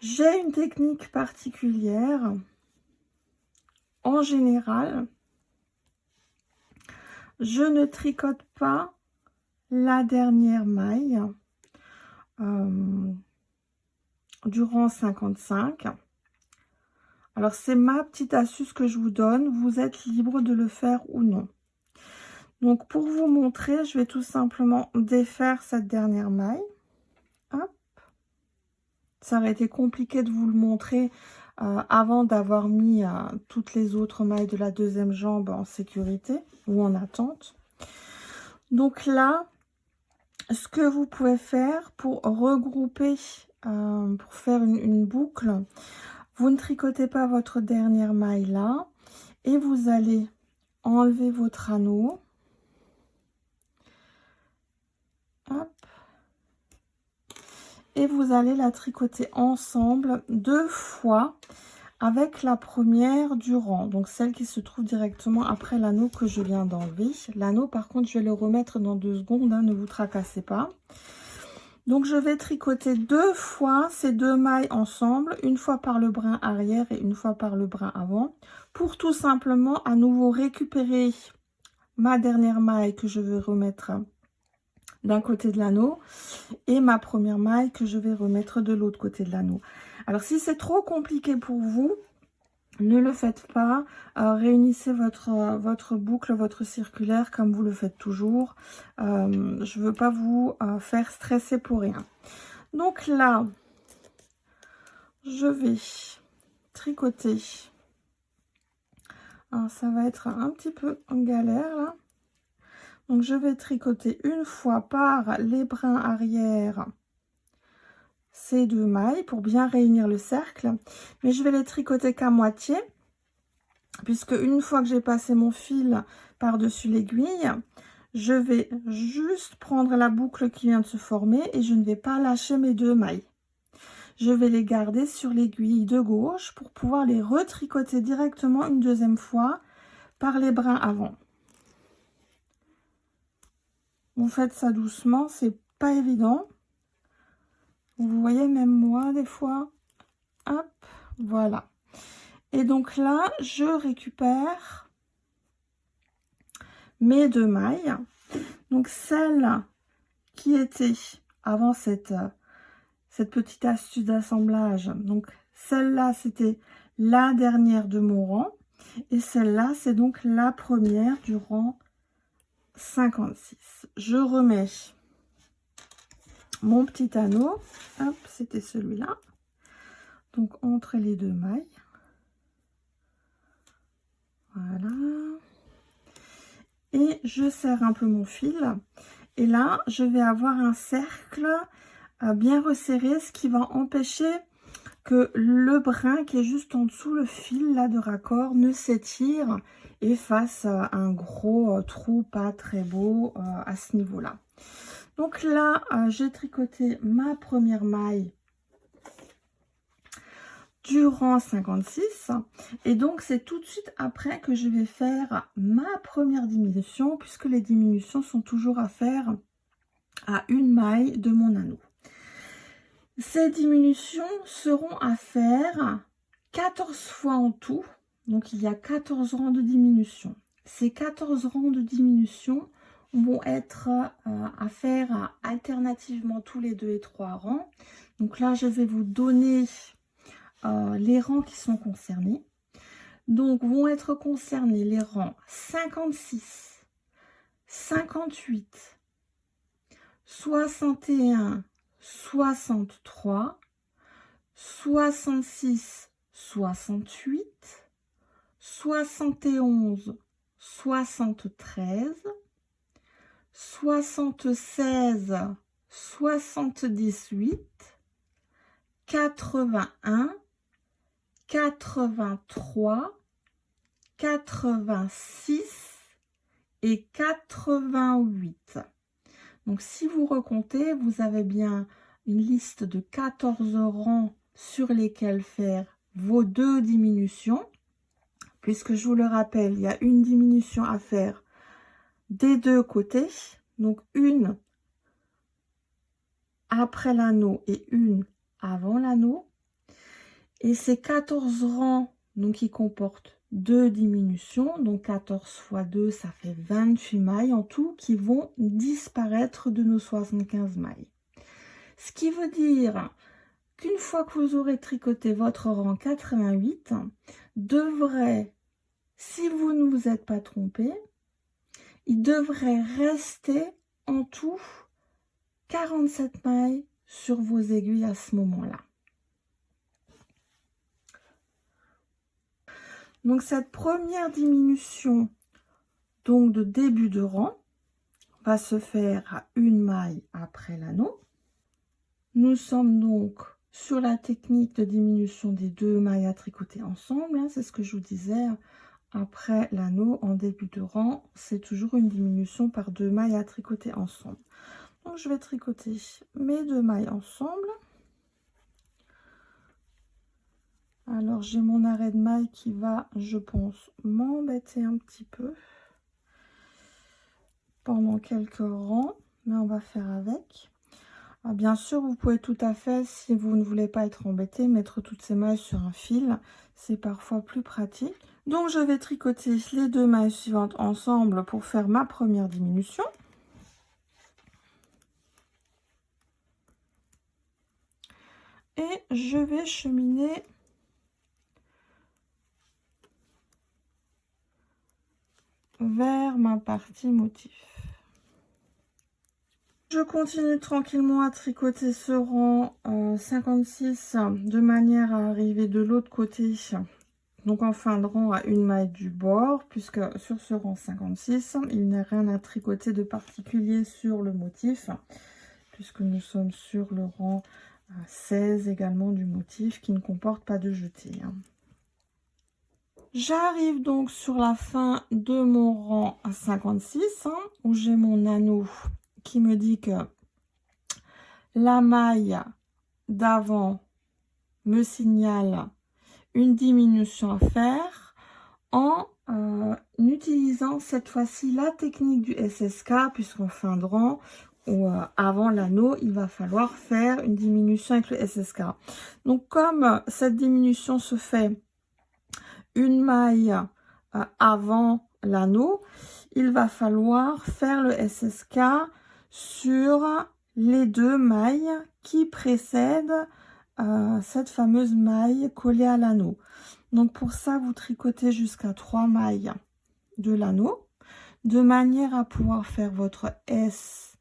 J'ai une technique particulière. En général, je ne tricote pas la dernière maille durant 55. Alors, c'est ma petite astuce que je vous donne. Vous êtes libre de le faire ou non. Donc, pour vous montrer, je vais tout simplement défaire cette dernière maille. Hop. Ça aurait été compliqué de vous le montrer avant d'avoir mis toutes les autres mailles de la deuxième jambe en sécurité ou en attente. Donc là, ce que vous pouvez faire pour regrouper, pour faire une boucle, vous ne tricotez pas votre dernière maille là et vous allez enlever votre anneau. Hop. Et vous allez la tricoter ensemble 2 fois avec la première du rang, donc celle qui se trouve directement après l'anneau que je viens d'enlever. L'anneau, par contre, je vais le remettre dans 2 secondes, hein, ne vous tracassez pas. Donc, je vais tricoter 2 fois ces 2 mailles ensemble, une fois par le brin arrière et une fois par le brin avant, pour tout simplement à nouveau récupérer ma dernière maille que je vais remettre d'un côté de l'anneau et ma première maille que je vais remettre de l'autre côté de l'anneau. Alors, si c'est trop compliqué pour vous, ne le faites pas. Réunissez votre boucle, votre circulaire comme vous le faites toujours. Je ne veux pas vous faire stresser pour rien. Donc là, je vais tricoter. Alors, ça va être un petit peu en galère là. Donc, je vais tricoter une fois par les brins arrière ces 2 mailles pour bien réunir le cercle. Mais je vais les tricoter qu'à moitié, puisque une fois que j'ai passé mon fil par-dessus l'aiguille, je vais juste prendre la boucle qui vient de se former et je ne vais pas lâcher mes 2 mailles. Je vais les garder sur l'aiguille de gauche pour pouvoir les retricoter directement une deuxième fois par les brins avant. Vous faites ça doucement, c'est pas évident. Vous voyez, même moi, des fois. Hop, voilà. Et donc là, je récupère mes 2 mailles. Donc, celle qui était avant cette petite astuce d'assemblage. Donc, celle-là, c'était la dernière de mon rang. Et celle-là, c'est donc la première du rang 56. Je remets mon petit anneau. Hop, c'était celui-là. Donc, entre les 2 mailles. Voilà. Et je serre un peu mon fil. Et là, je vais avoir un cercle bien resserré, ce qui va empêcher que le brin qui est juste en dessous, le fil là de raccord, ne s'étire et fasse un gros trou pas très beau à ce niveau-là. Donc là, j'ai tricoté ma première maille du rang 56 et donc c'est tout de suite après que je vais faire ma première diminution, puisque les diminutions sont toujours à faire à une maille de mon anneau. Ces diminutions seront à faire 14 fois en tout, donc il y a 14 rangs de diminution. Ces 14 rangs de diminution vont être à faire alternativement tous les 2 et 3 rangs. Donc là, je vais vous donner les rangs qui sont concernés. Donc, vont être concernés les rangs 56, 58, 61, 63, 66, 68, 71, 73, 76, 78, 81, 83, 86 et 88. Donc, si vous recomptez, vous avez bien une liste de 14 rangs sur lesquels faire vos 2 diminutions. Puisque je vous le rappelle, il y a une diminution à faire des 2 côtés. Donc, une après l'anneau et une avant l'anneau. Et ces 14 rangs, donc qui comportent 2 diminutions, donc 14 fois 2, ça fait 28 mailles en tout, qui vont disparaître de nos 75 mailles. Ce qui veut dire qu'une fois que vous aurez tricoté votre rang 88, devrait, si vous ne vous êtes pas trompé, il devrait rester en tout 47 mailles sur vos aiguilles à ce moment-là. Donc cette première diminution donc de début de rang va se faire à une maille après l'anneau. Nous sommes donc sur la technique de diminution des 2 mailles à tricoter ensemble, hein, c'est ce que je vous disais. Après l'anneau, en début de rang, c'est toujours une diminution par 2 mailles à tricoter ensemble. Donc je vais tricoter mes 2 mailles ensemble. Alors j'ai mon arrêt de maille qui va, je pense, m'embêter un petit peu pendant quelques rangs, mais on va faire avec. Alors, bien sûr, vous pouvez tout à fait, si vous ne voulez pas être embêté, mettre toutes ces mailles sur un fil. C'est parfois plus pratique. Donc je vais tricoter les 2 mailles suivantes ensemble pour faire ma première diminution. Et je vais cheminer vers ma partie motif. Je continue tranquillement à tricoter ce rang 56 de manière à arriver de l'autre côté, donc en fin de rang à une maille du bord, puisque sur ce rang 56, il n'y a rien à tricoter de particulier sur le motif, puisque nous sommes sur le rang 16 également du motif qui ne comporte pas de jeté. J'arrive donc sur la fin de mon rang 56, où j'ai mon anneau qui me dit que la maille d'avant me signale une diminution à faire en utilisant cette fois-ci la technique du SSK, puisqu'en fin de rang ou avant l'anneau, il va falloir faire une diminution avec le SSK. Donc comme cette diminution se fait une maille avant l'anneau, il va falloir faire le SSK sur les 2 mailles qui précèdent cette fameuse maille collée à l'anneau. Donc pour ça, vous tricotez jusqu'à 3 mailles de l'anneau, de manière à pouvoir faire votre SSK.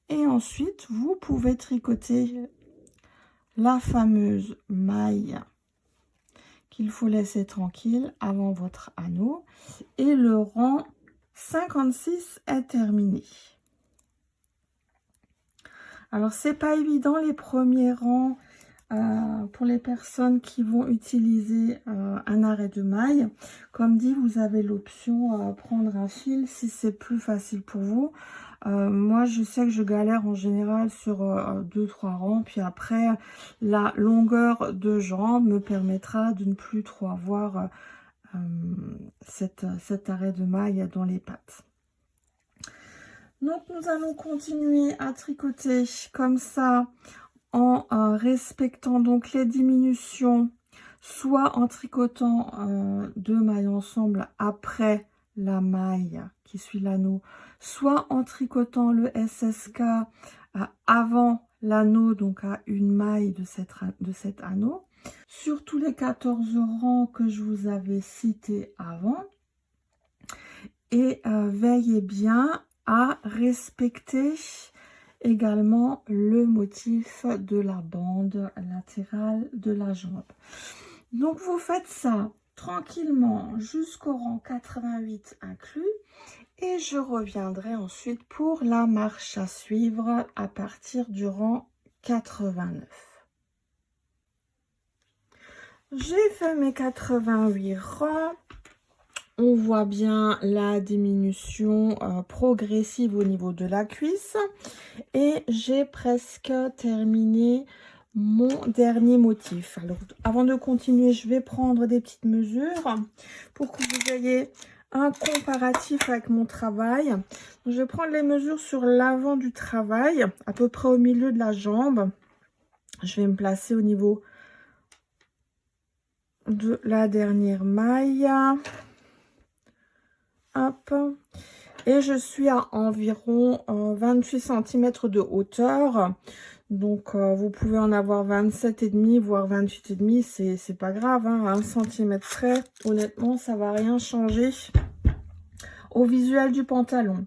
Et ensuite, vous pouvez tricoter la fameuse maille qu'il faut laisser tranquille avant votre anneau. Et le rang 56 est terminé. Alors, c'est pas évident les premiers rangs pour les personnes qui vont utiliser un arrêt de maille. Comme dit, vous avez l'option prendre un fil si c'est plus facile pour vous. Moi, je sais que je galère en général sur 2-3 rangs. Puis après, la longueur de jambe me permettra de ne plus trop avoir cet arrêt de maille dans les pattes. Donc, nous allons continuer à tricoter comme ça en respectant donc les diminutions, soit en tricotant 2 mailles ensemble après la maille qui suit l'anneau, soit en tricotant le SSK avant l'anneau, donc à une maille de cet anneau, sur tous les 14 rangs que je vous avais cités avant. Et veillez bien à respecter également le motif de la bande latérale de la jambe. Donc vous faites ça tranquillement jusqu'au rang 88 inclus, et je reviendrai ensuite pour la marche à suivre à partir du rang 89. J'ai fait mes 88 rangs. On voit bien la diminution progressive au niveau de la cuisse, et j'ai presque terminé mon dernier motif. Alors, avant de continuer, je vais prendre des petites mesures pour que vous ayez un comparatif avec mon travail. Donc, je vais prendre les mesures sur l'avant du travail, à peu près au milieu de la jambe. Je vais me placer au niveau de la dernière maille. Hop. Et je suis à environ 28 cm de hauteur. Donc, vous pouvez en avoir 27,5, voire 28,5. C'est pas grave, hein, à 1 cm près. Honnêtement, ça va rien changer au visuel du pantalon.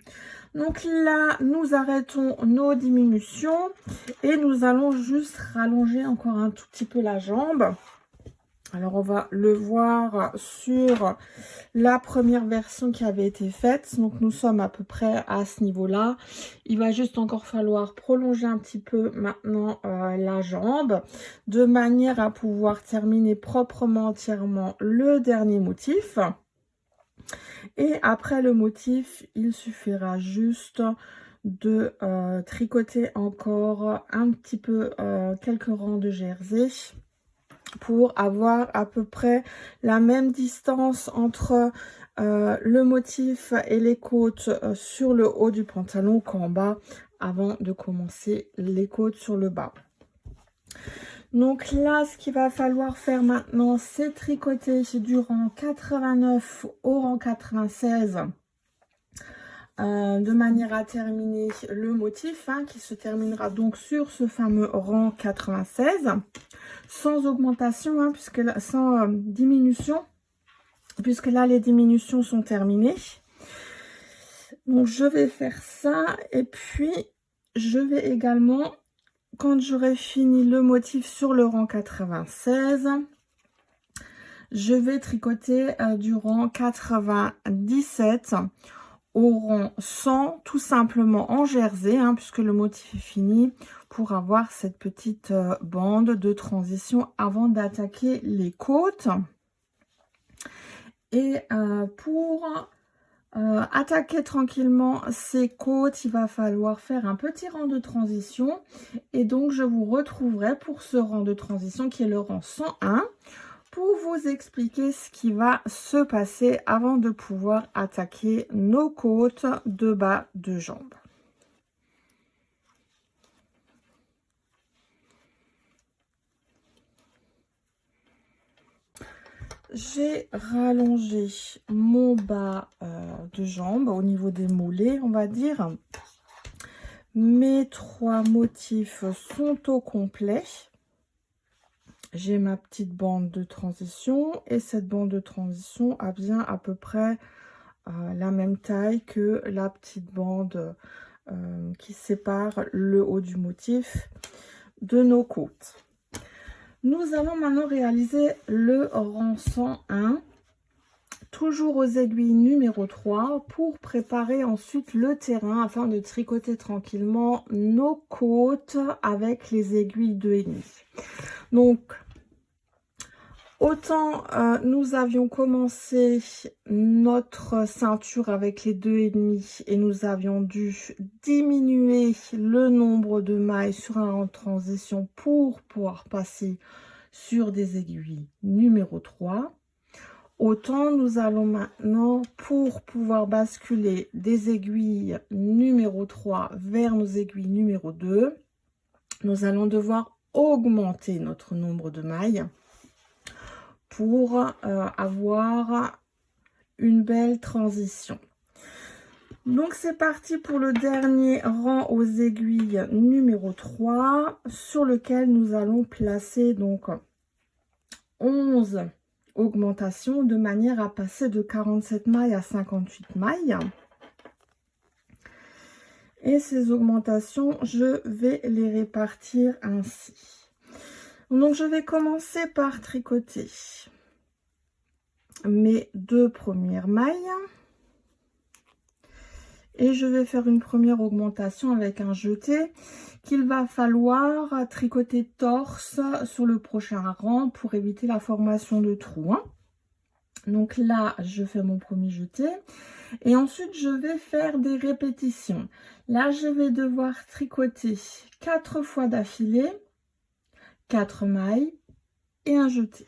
Donc là, nous arrêtons nos diminutions. Et nous allons juste rallonger encore un tout petit peu la jambe. Alors, on va le voir sur la première version qui avait été faite. Donc, nous sommes à peu près à ce niveau-là. Il va juste encore falloir prolonger un petit peu maintenant la jambe de manière à pouvoir terminer proprement entièrement le dernier motif. Et après le motif, il suffira juste de tricoter encore un petit peu quelques rangs de jersey pour avoir à peu près la même distance entre le motif et les côtes sur le haut du pantalon qu'en bas, avant de commencer les côtes sur le bas. Donc là, ce qu'il va falloir faire maintenant, c'est tricoter du rang 89 au rang 96 de manière à terminer le motif, hein, qui se terminera donc sur ce fameux rang 96, sans augmentation, hein, puisque là, sans diminution, puisque là les diminutions sont terminées. Donc je vais faire ça, et puis je vais également, quand j'aurai fini le motif sur le rang 96, je vais tricoter du rang 97 au rang 100, tout simplement en jersey, hein, puisque le motif est fini, pour avoir cette petite bande de transition avant d'attaquer les côtes. Et pour attaquer tranquillement ces côtes, il va falloir faire un petit rang de transition. Et donc, je vous retrouverai pour ce rang de transition qui est le rang 101. Pour vous expliquer ce qui va se passer avant de pouvoir attaquer nos côtes de bas de jambe. J'ai rallongé mon bas de jambe au niveau des mollets, on va dire. Mes 3 motifs sont au complet. J'ai ma petite bande de transition et cette bande de transition a bien à peu près la même taille que la petite bande qui sépare le haut du motif de nos côtes. Nous allons maintenant réaliser le rang 101, toujours aux aiguilles numéro 3, pour préparer ensuite le terrain afin de tricoter tranquillement nos côtes avec les aiguilles 2,5. Donc, autant nous avions commencé notre ceinture avec les 2,5 et nous avions dû diminuer le nombre de mailles sur un rang de transition pour pouvoir passer sur des aiguilles numéro 3. Autant nous allons maintenant, pour pouvoir basculer des aiguilles numéro 3 vers nos aiguilles numéro 2, nous allons devoir augmenter notre nombre de mailles pour avoir une belle transition. Donc c'est parti pour le dernier rang aux aiguilles numéro 3 sur lequel nous allons placer donc 11 augmentations de manière à passer de 47 mailles à 58 mailles. Et ces augmentations, je vais les répartir ainsi. Donc je vais commencer par tricoter mes 2 premières mailles et je vais faire une première augmentation avec un jeté qu'il va falloir tricoter torse sur le prochain rang pour éviter la formation de trous, hein. Donc là, je fais mon premier jeté et ensuite je vais faire des répétitions. Là, je vais devoir tricoter 4 fois d'affilée 4 mailles et un jeté.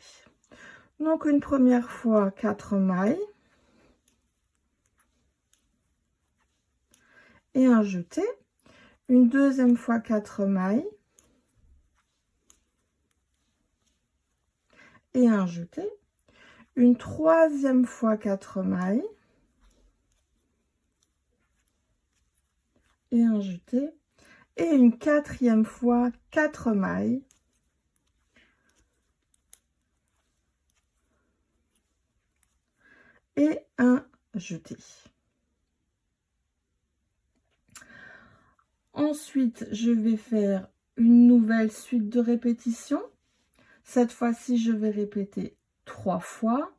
Donc une première fois 4 mailles et un jeté, une deuxième fois 4 mailles et un jeté, une troisième fois 4 mailles et un jeté, et une quatrième fois 4 mailles et un jeté. Ensuite, je vais faire une nouvelle suite de répétitions. Cette fois-ci, je vais répéter 3 fois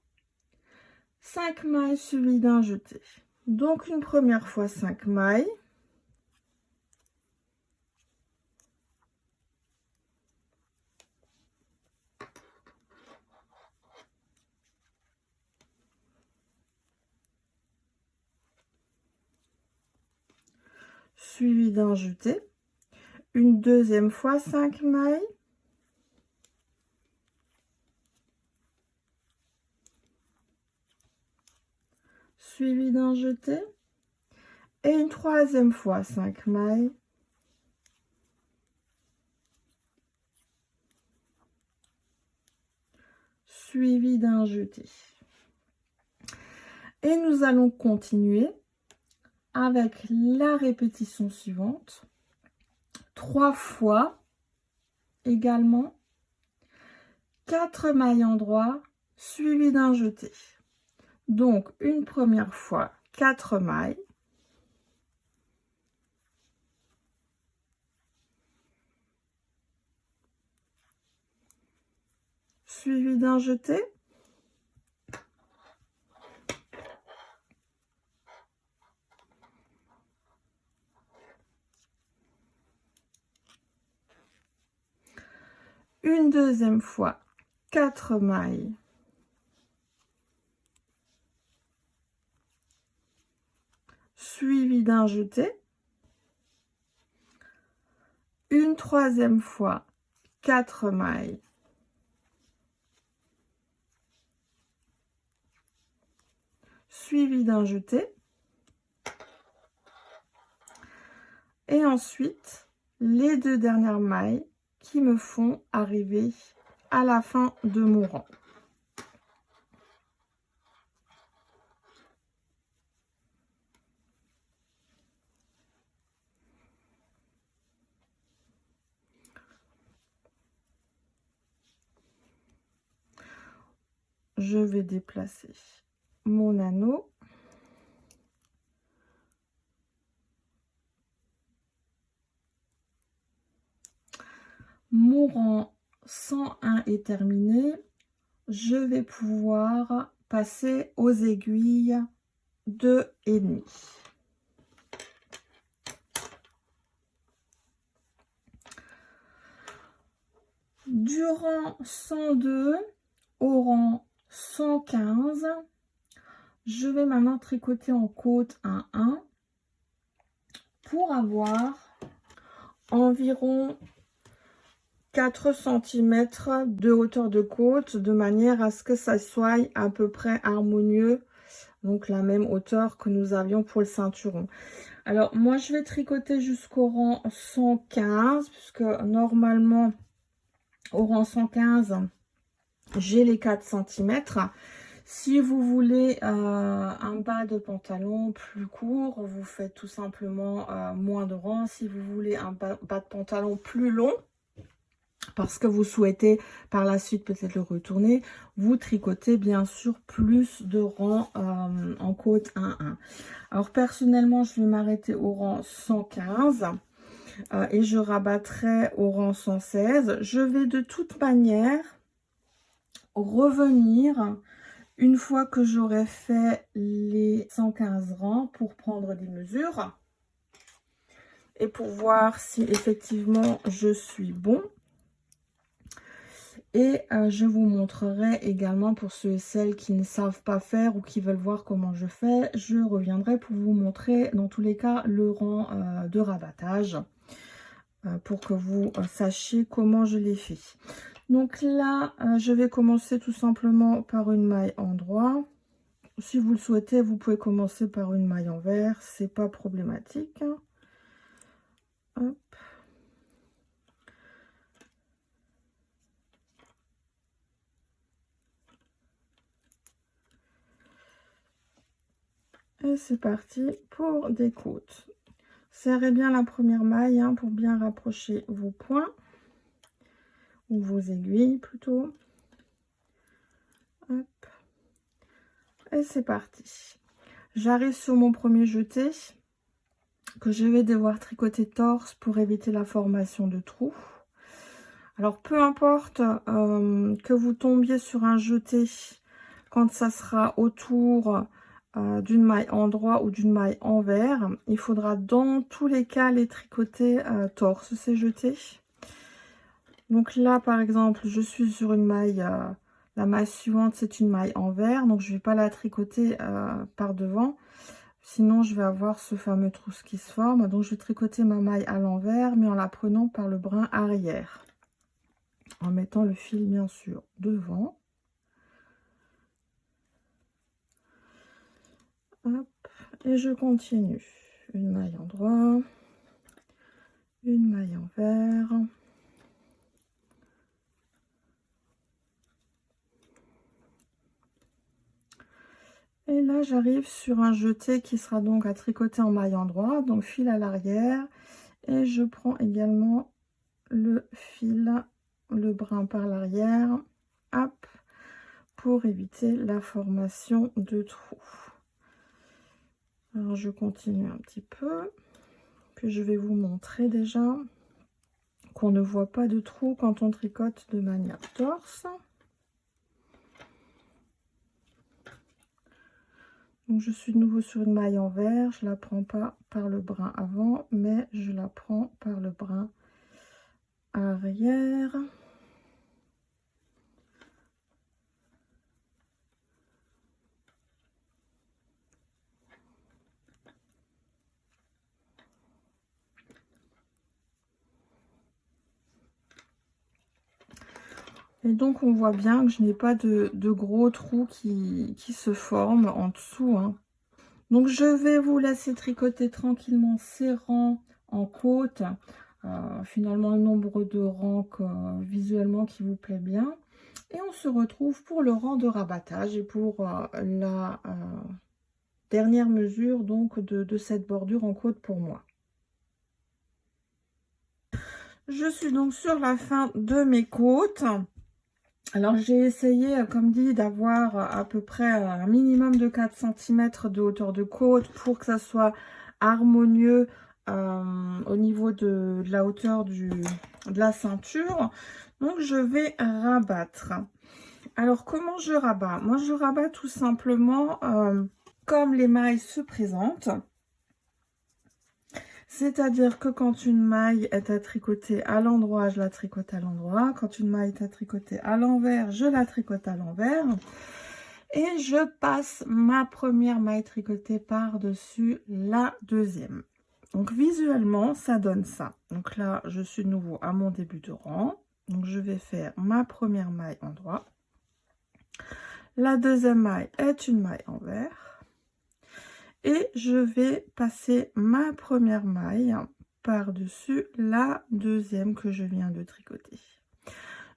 5 mailles suivies d'un jeté. Donc une première fois 5 mailles, suivi d'un jeté, une deuxième fois 5 mailles, suivi d'un jeté, et une troisième fois 5 mailles, suivi d'un jeté. Et nous allons continuer avec la répétition suivante, 3 fois également 4 mailles en droit suivi d'un jeté. Donc une première fois 4 mailles, suivi d'un jeté, une deuxième fois 4 mailles, suivi d'un jeté, une troisième fois 4 mailles, suivi d'un jeté, et ensuite les 2 dernières mailles qui me font arriver à la fin de mon rang. Je vais déplacer mon anneau. Mon rang 101 est terminé. Je vais pouvoir passer aux aiguilles 2,5. Du rang 102 au rang 115, je vais maintenant tricoter en côte un 1 pour avoir environ 4 cm de hauteur de côte, de manière à ce que ça soit à peu près harmonieux, donc la même hauteur que nous avions pour le ceinturon. Alors moi je vais tricoter jusqu'au rang 115, puisque normalement au rang 115 j'ai les 4 cm. Si vous voulez un bas de pantalon plus court, vous faites tout simplement moins de rang. Si vous voulez un bas de pantalon plus long, parce que vous souhaitez par la suite peut-être le retourner, vous tricotez bien sûr plus de rangs en côte 1-1. Alors personnellement, je vais m'arrêter au rang 115 et je rabattrai au rang 116. Je vais de toute manière revenir une fois que j'aurai fait les 115 rangs pour prendre des mesures et pour voir si effectivement je suis bon. Et je vous montrerai également pour ceux et celles qui ne savent pas faire ou qui veulent voir comment je fais. Je reviendrai pour vous montrer dans tous les cas le rang de rabattage. pour que vous sachiez comment je l'ai fait. Donc là, je vais commencer tout simplement par une maille endroit. Si vous le souhaitez, vous pouvez commencer par une maille envers, c'est pas problématique. Hop. Et c'est parti pour des côtes. Serrez bien la première maille hein, pour bien rapprocher vos points. Ou vos aiguilles plutôt. Hop. Et c'est parti. J'arrive sur mon premier jeté que je vais devoir tricoter torse pour éviter la formation de trous. Alors peu importe que vous tombiez sur un jeté quand ça sera autour d'une maille endroit ou d'une maille envers, il faudra dans tous les cas les tricoter torse ces jetés. Donc là par exemple je suis sur une maille, la maille suivante c'est une maille envers, donc je ne vais pas la tricoter par devant, sinon je vais avoir ce fameux trou qui se forme. Donc je vais tricoter ma maille à l'envers mais en la prenant par le brin arrière, en mettant le fil bien sûr devant. Hop, et je continue. Une maille endroit, une maille envers. Et là, j'arrive sur un jeté qui sera donc à tricoter en maille endroit, donc fil à l'arrière. Et je prends également le fil, le brin par l'arrière, hop, pour éviter la formation de trous. Alors, je continue un petit peu, que je vais vous montrer déjà qu'on ne voit pas de trous quand on tricote de manière torse. Donc je suis de nouveau sur une maille envers, je la prends pas par le brin avant, mais je la prends par le brin arrière. Et donc on voit bien que je n'ai pas de gros trous qui se forment en dessous, hein. Donc je vais vous laisser tricoter tranquillement ces rangs en côte. Finalement le nombre de rangs visuellement qui vous plaît bien. Et on se retrouve pour le rang de rabattage et pour la dernière mesure donc de cette bordure en côte pour moi. Je suis donc sur la fin de mes côtes. Alors j'ai essayé, comme dit, d'avoir à peu près un minimum de 4 cm de hauteur de côte pour que ça soit harmonieux au niveau de la hauteur de la ceinture. Donc je vais rabattre. Alors comment je rabats? Moi je rabats tout simplement comme les mailles se présentent. C'est-à-dire que quand une maille est à tricoter à l'endroit, je la tricote à l'endroit. Quand une maille est à tricoter à l'envers, je la tricote à l'envers. Et je passe ma première maille tricotée par-dessus la deuxième. Donc visuellement, ça donne ça. Donc là, je suis de nouveau à mon début de rang. Donc je vais faire ma première maille endroit. La deuxième maille est une maille envers. Et je vais passer ma première maille par-dessus la deuxième que je viens de tricoter.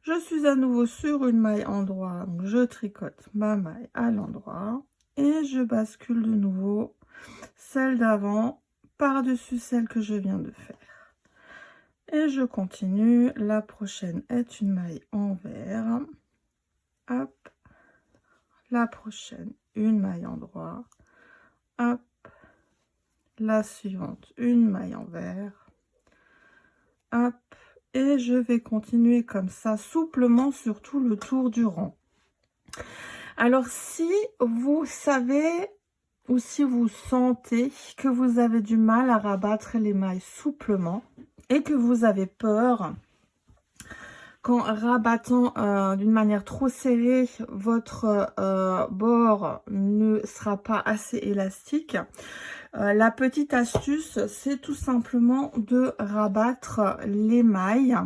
Je suis à nouveau sur une maille endroit, donc je tricote ma maille à l'endroit et je bascule de nouveau celle d'avant par-dessus celle que je viens de faire. Et je continue, la prochaine est une maille envers. Hop, la prochaine, une maille endroit. Hop, la suivante, une maille envers. Hop, et je vais continuer comme ça, souplement sur tout le tour du rang. Alors, si vous savez ou si vous sentez que vous avez du mal à rabattre les mailles souplement et que vous avez peur qu'en rabattant d'une manière trop serrée, votre bord ne sera pas assez élastique, La petite astuce, c'est tout simplement de rabattre les mailles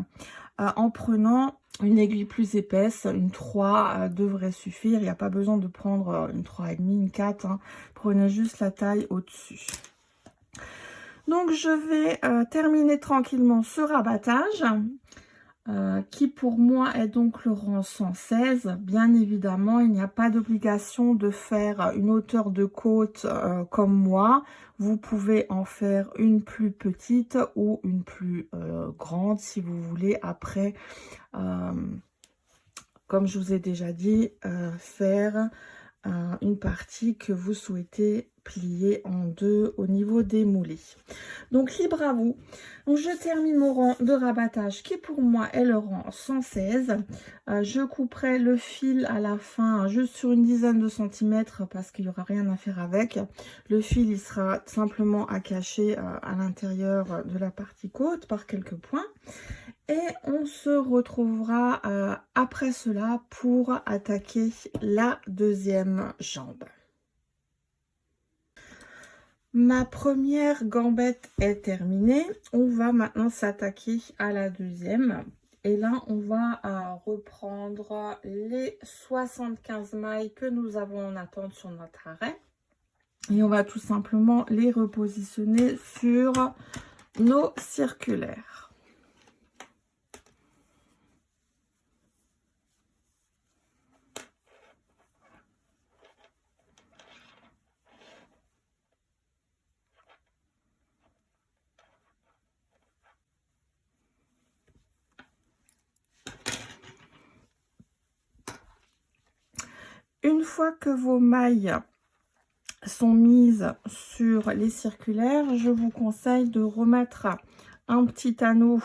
en prenant une aiguille plus épaisse. Une 3 devrait suffire. Il n'y a pas besoin de prendre une 3,5, une 4. Hein. Prenez juste la taille au-dessus. Donc, je vais terminer tranquillement ce rabattage. Qui pour moi est donc le rang 116. Bien évidemment, il n'y a pas d'obligation de faire une hauteur de côte comme moi. Vous pouvez en faire une plus petite ou une plus grande si vous voulez. Après, comme je vous ai déjà dit, faire une partie que vous souhaitez plier en deux au niveau des moulés. Donc libre à vous. Donc je termine mon rang de rabattage qui pour moi est le rang 116. Je couperai le fil à la fin juste sur une dizaine de centimètres parce qu'il n'y aura rien à faire avec. Le fil il sera simplement à cacher à l'intérieur de la partie côte par quelques points. Et on se retrouvera après cela pour attaquer la deuxième jambe. Ma première gambette est terminée. On va maintenant s'attaquer à la deuxième. Et là, on va reprendre les 75 mailles que nous avons en attente sur notre arrêt. Et on va tout simplement les repositionner sur nos circulaires. Une fois que vos mailles sont mises sur les circulaires, je vous conseille de remettre un petit anneau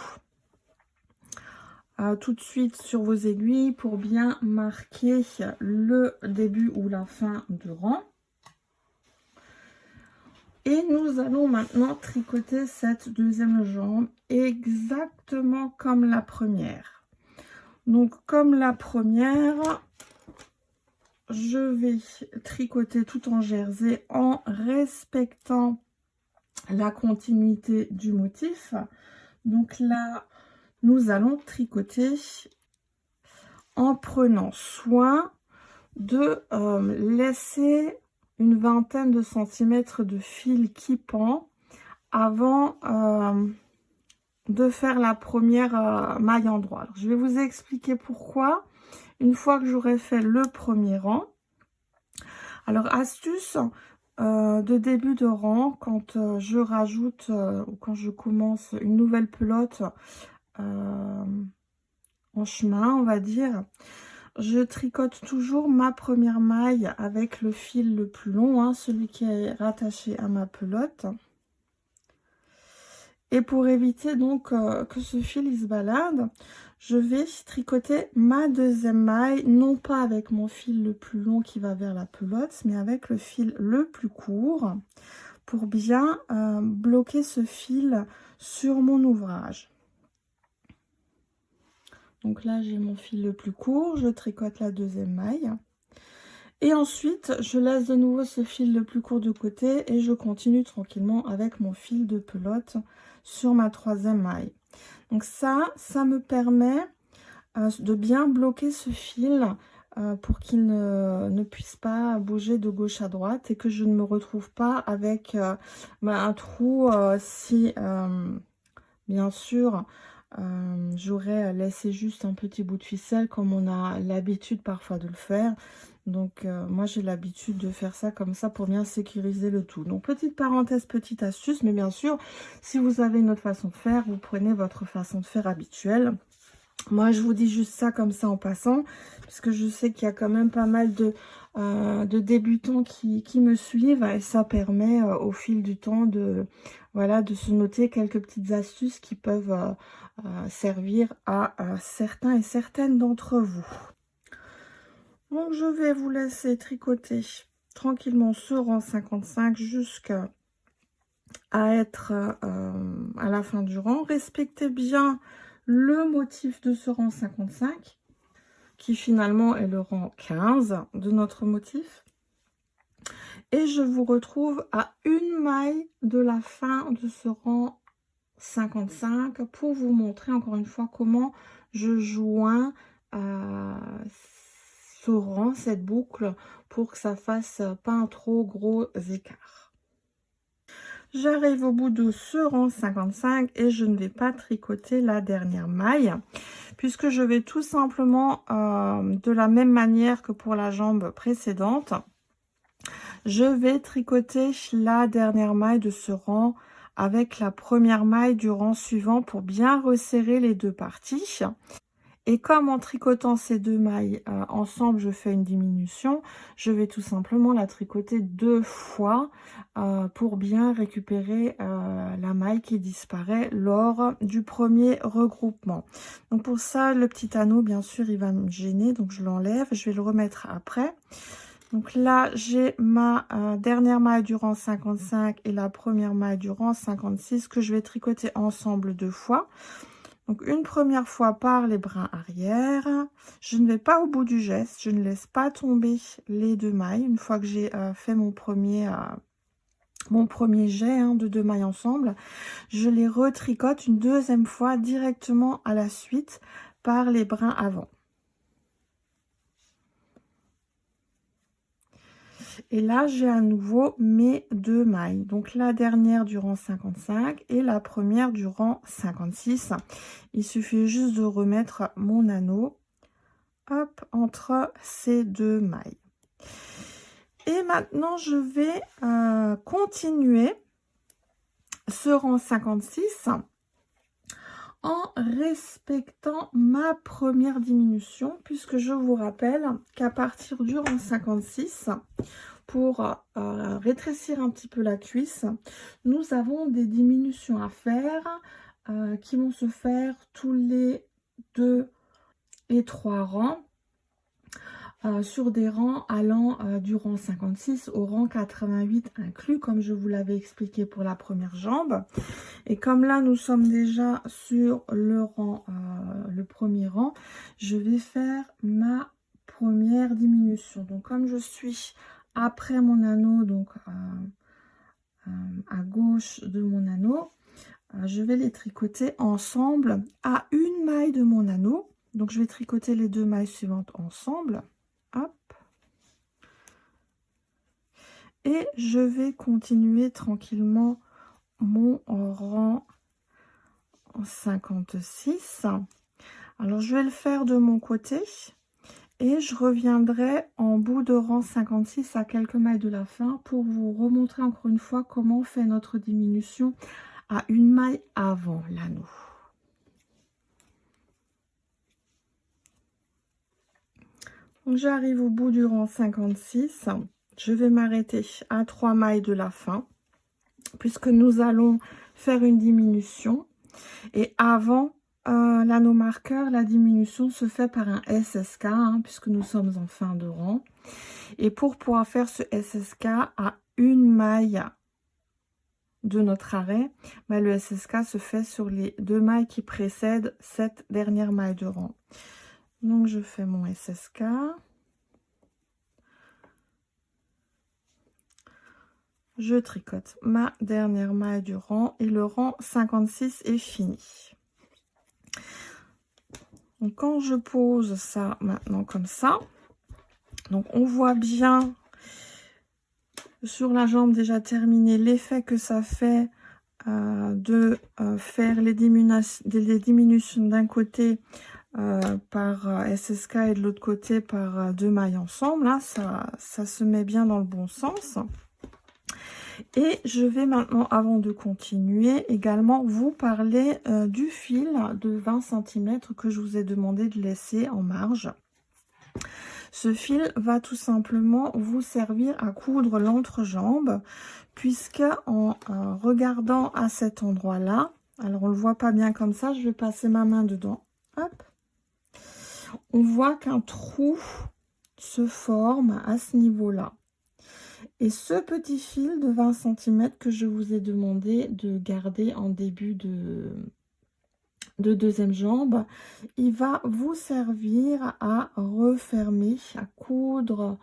tout de suite sur vos aiguilles pour bien marquer le début ou la fin du rang. Et nous allons maintenant tricoter cette deuxième jambe exactement comme la première. Donc comme la première, je vais tricoter tout en jersey en respectant la continuité du motif. Donc là, nous allons tricoter en prenant soin de laisser une vingtaine de centimètres de fil qui pend avant de faire la première maille en droit. Alors, je vais vous expliquer pourquoi. Une fois que j'aurai fait le premier rang, alors astuce de début de rang, quand je rajoute ou quand je commence une nouvelle pelote en chemin, on va dire, je tricote toujours ma première maille avec le fil le plus long, hein, celui qui est rattaché à ma pelote. Et pour éviter donc que ce fil il se balade, je vais tricoter ma deuxième maille, non pas avec mon fil le plus long qui va vers la pelote, mais avec le fil le plus court pour bien bloquer ce fil sur mon ouvrage. Donc là, j'ai mon fil le plus court, je tricote la deuxième maille. Et ensuite, je laisse de nouveau ce fil le plus court de côté et je continue tranquillement avec mon fil de pelote sur ma troisième maille. Donc ça me permet de bien bloquer ce fil pour qu'il ne puisse pas bouger de gauche à droite et que je ne me retrouve pas avec un trou si, bien sûr, j'aurais laissé juste un petit bout de ficelle comme on a l'habitude parfois de le faire. Donc moi j'ai l'habitude de faire ça comme ça pour bien sécuriser le tout. Donc petite parenthèse, petite astuce, mais bien sûr si vous avez une autre façon de faire, vous prenez votre façon de faire habituelle. Moi je vous dis juste ça comme ça en passant, parce que je sais qu'il y a quand même pas mal de débutants qui me suivent et ça permet au fil du temps de se noter quelques petites astuces qui peuvent servir à certains et certaines d'entre vous. Donc je vais vous laisser tricoter tranquillement ce rang 55 jusqu'à être à la fin du rang. Respectez bien le motif de ce rang 55 qui finalement est le rang 15 de notre motif. Et je vous retrouve à une maille de la fin de ce rang 55 pour vous montrer encore une fois comment je joins ce rang, cette boucle, pour que ça fasse pas un trop gros écart. J'arrive au bout de ce rang 55 et je ne vais pas tricoter la dernière maille puisque je vais tout simplement de la même manière que pour la jambe précédente, je vais tricoter la dernière maille de ce rang avec la première maille du rang suivant pour bien resserrer les deux parties. Et comme en tricotant ces deux mailles ensemble, je fais une diminution, je vais tout simplement la tricoter 2 fois pour bien récupérer la maille qui disparaît lors du premier regroupement. Donc pour ça, le petit anneau, bien sûr, il va me gêner, donc je l'enlève, je vais le remettre après. Donc là, j'ai ma dernière maille du rang 55 et la première maille du rang 56 que je vais tricoter ensemble 2 fois. Donc une première fois par les brins arrière, je ne vais pas au bout du geste, je ne laisse pas tomber les deux mailles. Une fois que j'ai fait mon premier jet de 2 mailles ensemble, je les retricote une deuxième fois directement à la suite par les brins avant. Et là, j'ai à nouveau mes 2 mailles. Donc la dernière du rang 55 et la première du rang 56. Il suffit juste de remettre mon anneau hop, entre ces 2 mailles. Et maintenant, je vais continuer ce rang 56 en respectant ma première diminution, puisque je vous rappelle qu'à partir du rang 56, pour rétrécir un petit peu la cuisse, nous avons des diminutions à faire qui vont se faire tous les 2 et 3 rangs sur des rangs allant du rang 56 au rang 88 inclus, comme je vous l'avais expliqué pour la première jambe. Et comme là nous sommes déjà sur le rang, le premier rang, je vais faire ma première diminution. Donc comme je suis après mon anneau, donc à gauche de mon anneau, je vais les tricoter ensemble à une maille de mon anneau. Donc je vais tricoter les 2 mailles suivantes ensemble. Hop. Et je vais continuer tranquillement mon rang 56. Alors je vais le faire de mon côté et je reviendrai en bout de rang 56 à quelques mailles de la fin pour vous remontrer encore une fois comment on fait notre diminution à une maille avant l'anneau. J'arrive au bout du rang 56. Je vais m'arrêter à 3 mailles de la fin puisque nous allons faire une diminution. Et avant l'anneau marqueur, la diminution se fait par un SSK puisque nous sommes en fin de rang. Et pour pouvoir faire ce SSK à une maille de notre arrêt, le SSK se fait sur les 2 mailles qui précèdent cette dernière maille de rang. Donc je fais mon SSK. Je tricote ma dernière maille du rang et le rang 56 est fini. Donc quand je pose ça maintenant comme ça, donc on voit bien sur la jambe déjà terminée l'effet que ça fait de faire les diminutions d'un côté par SSK et de l'autre côté par 2 mailles ensemble. Là, ça se met bien dans le bon sens. Et je vais maintenant, avant de continuer, également vous parler du fil de 20 cm que je vous ai demandé de laisser en marge. Ce fil va tout simplement vous servir à coudre l'entrejambe, puisque en regardant à cet endroit-là, alors on ne le voit pas bien comme ça, je vais passer ma main dedans, hop, on voit qu'un trou se forme à ce niveau-là. Et ce petit fil de 20 cm que je vous ai demandé de garder en début de deuxième jambe, il va vous servir à refermer, à coudre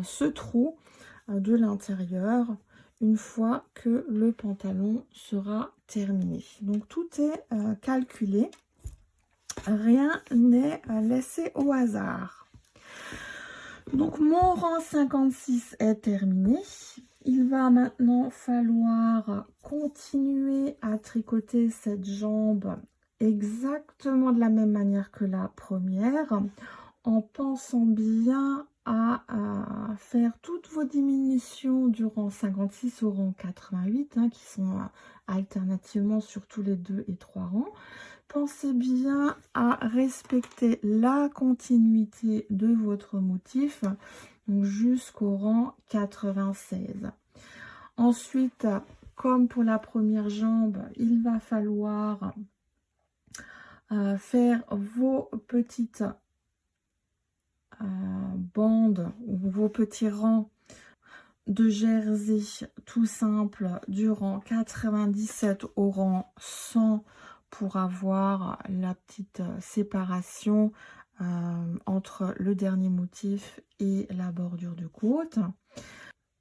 ce trou de l'intérieur une fois que le pantalon sera terminé. Donc tout est calculé, rien n'est laissé au hasard. Donc mon rang 56 est terminé. Il va maintenant falloir continuer à tricoter cette jambe exactement de la même manière que la première, en pensant bien à faire toutes vos diminutions du rang 56 au rang 88, hein, qui sont alternativement sur tous les 2 et 3 rangs. Pensez bien à respecter la continuité de votre motif jusqu'au rang 96. Ensuite, comme pour la première jambe, il va falloir faire vos petites bandes ou vos petits rangs de jersey tout simple du rang 97 au rang 100 pour avoir la petite séparation entre le dernier motif et la bordure de côte.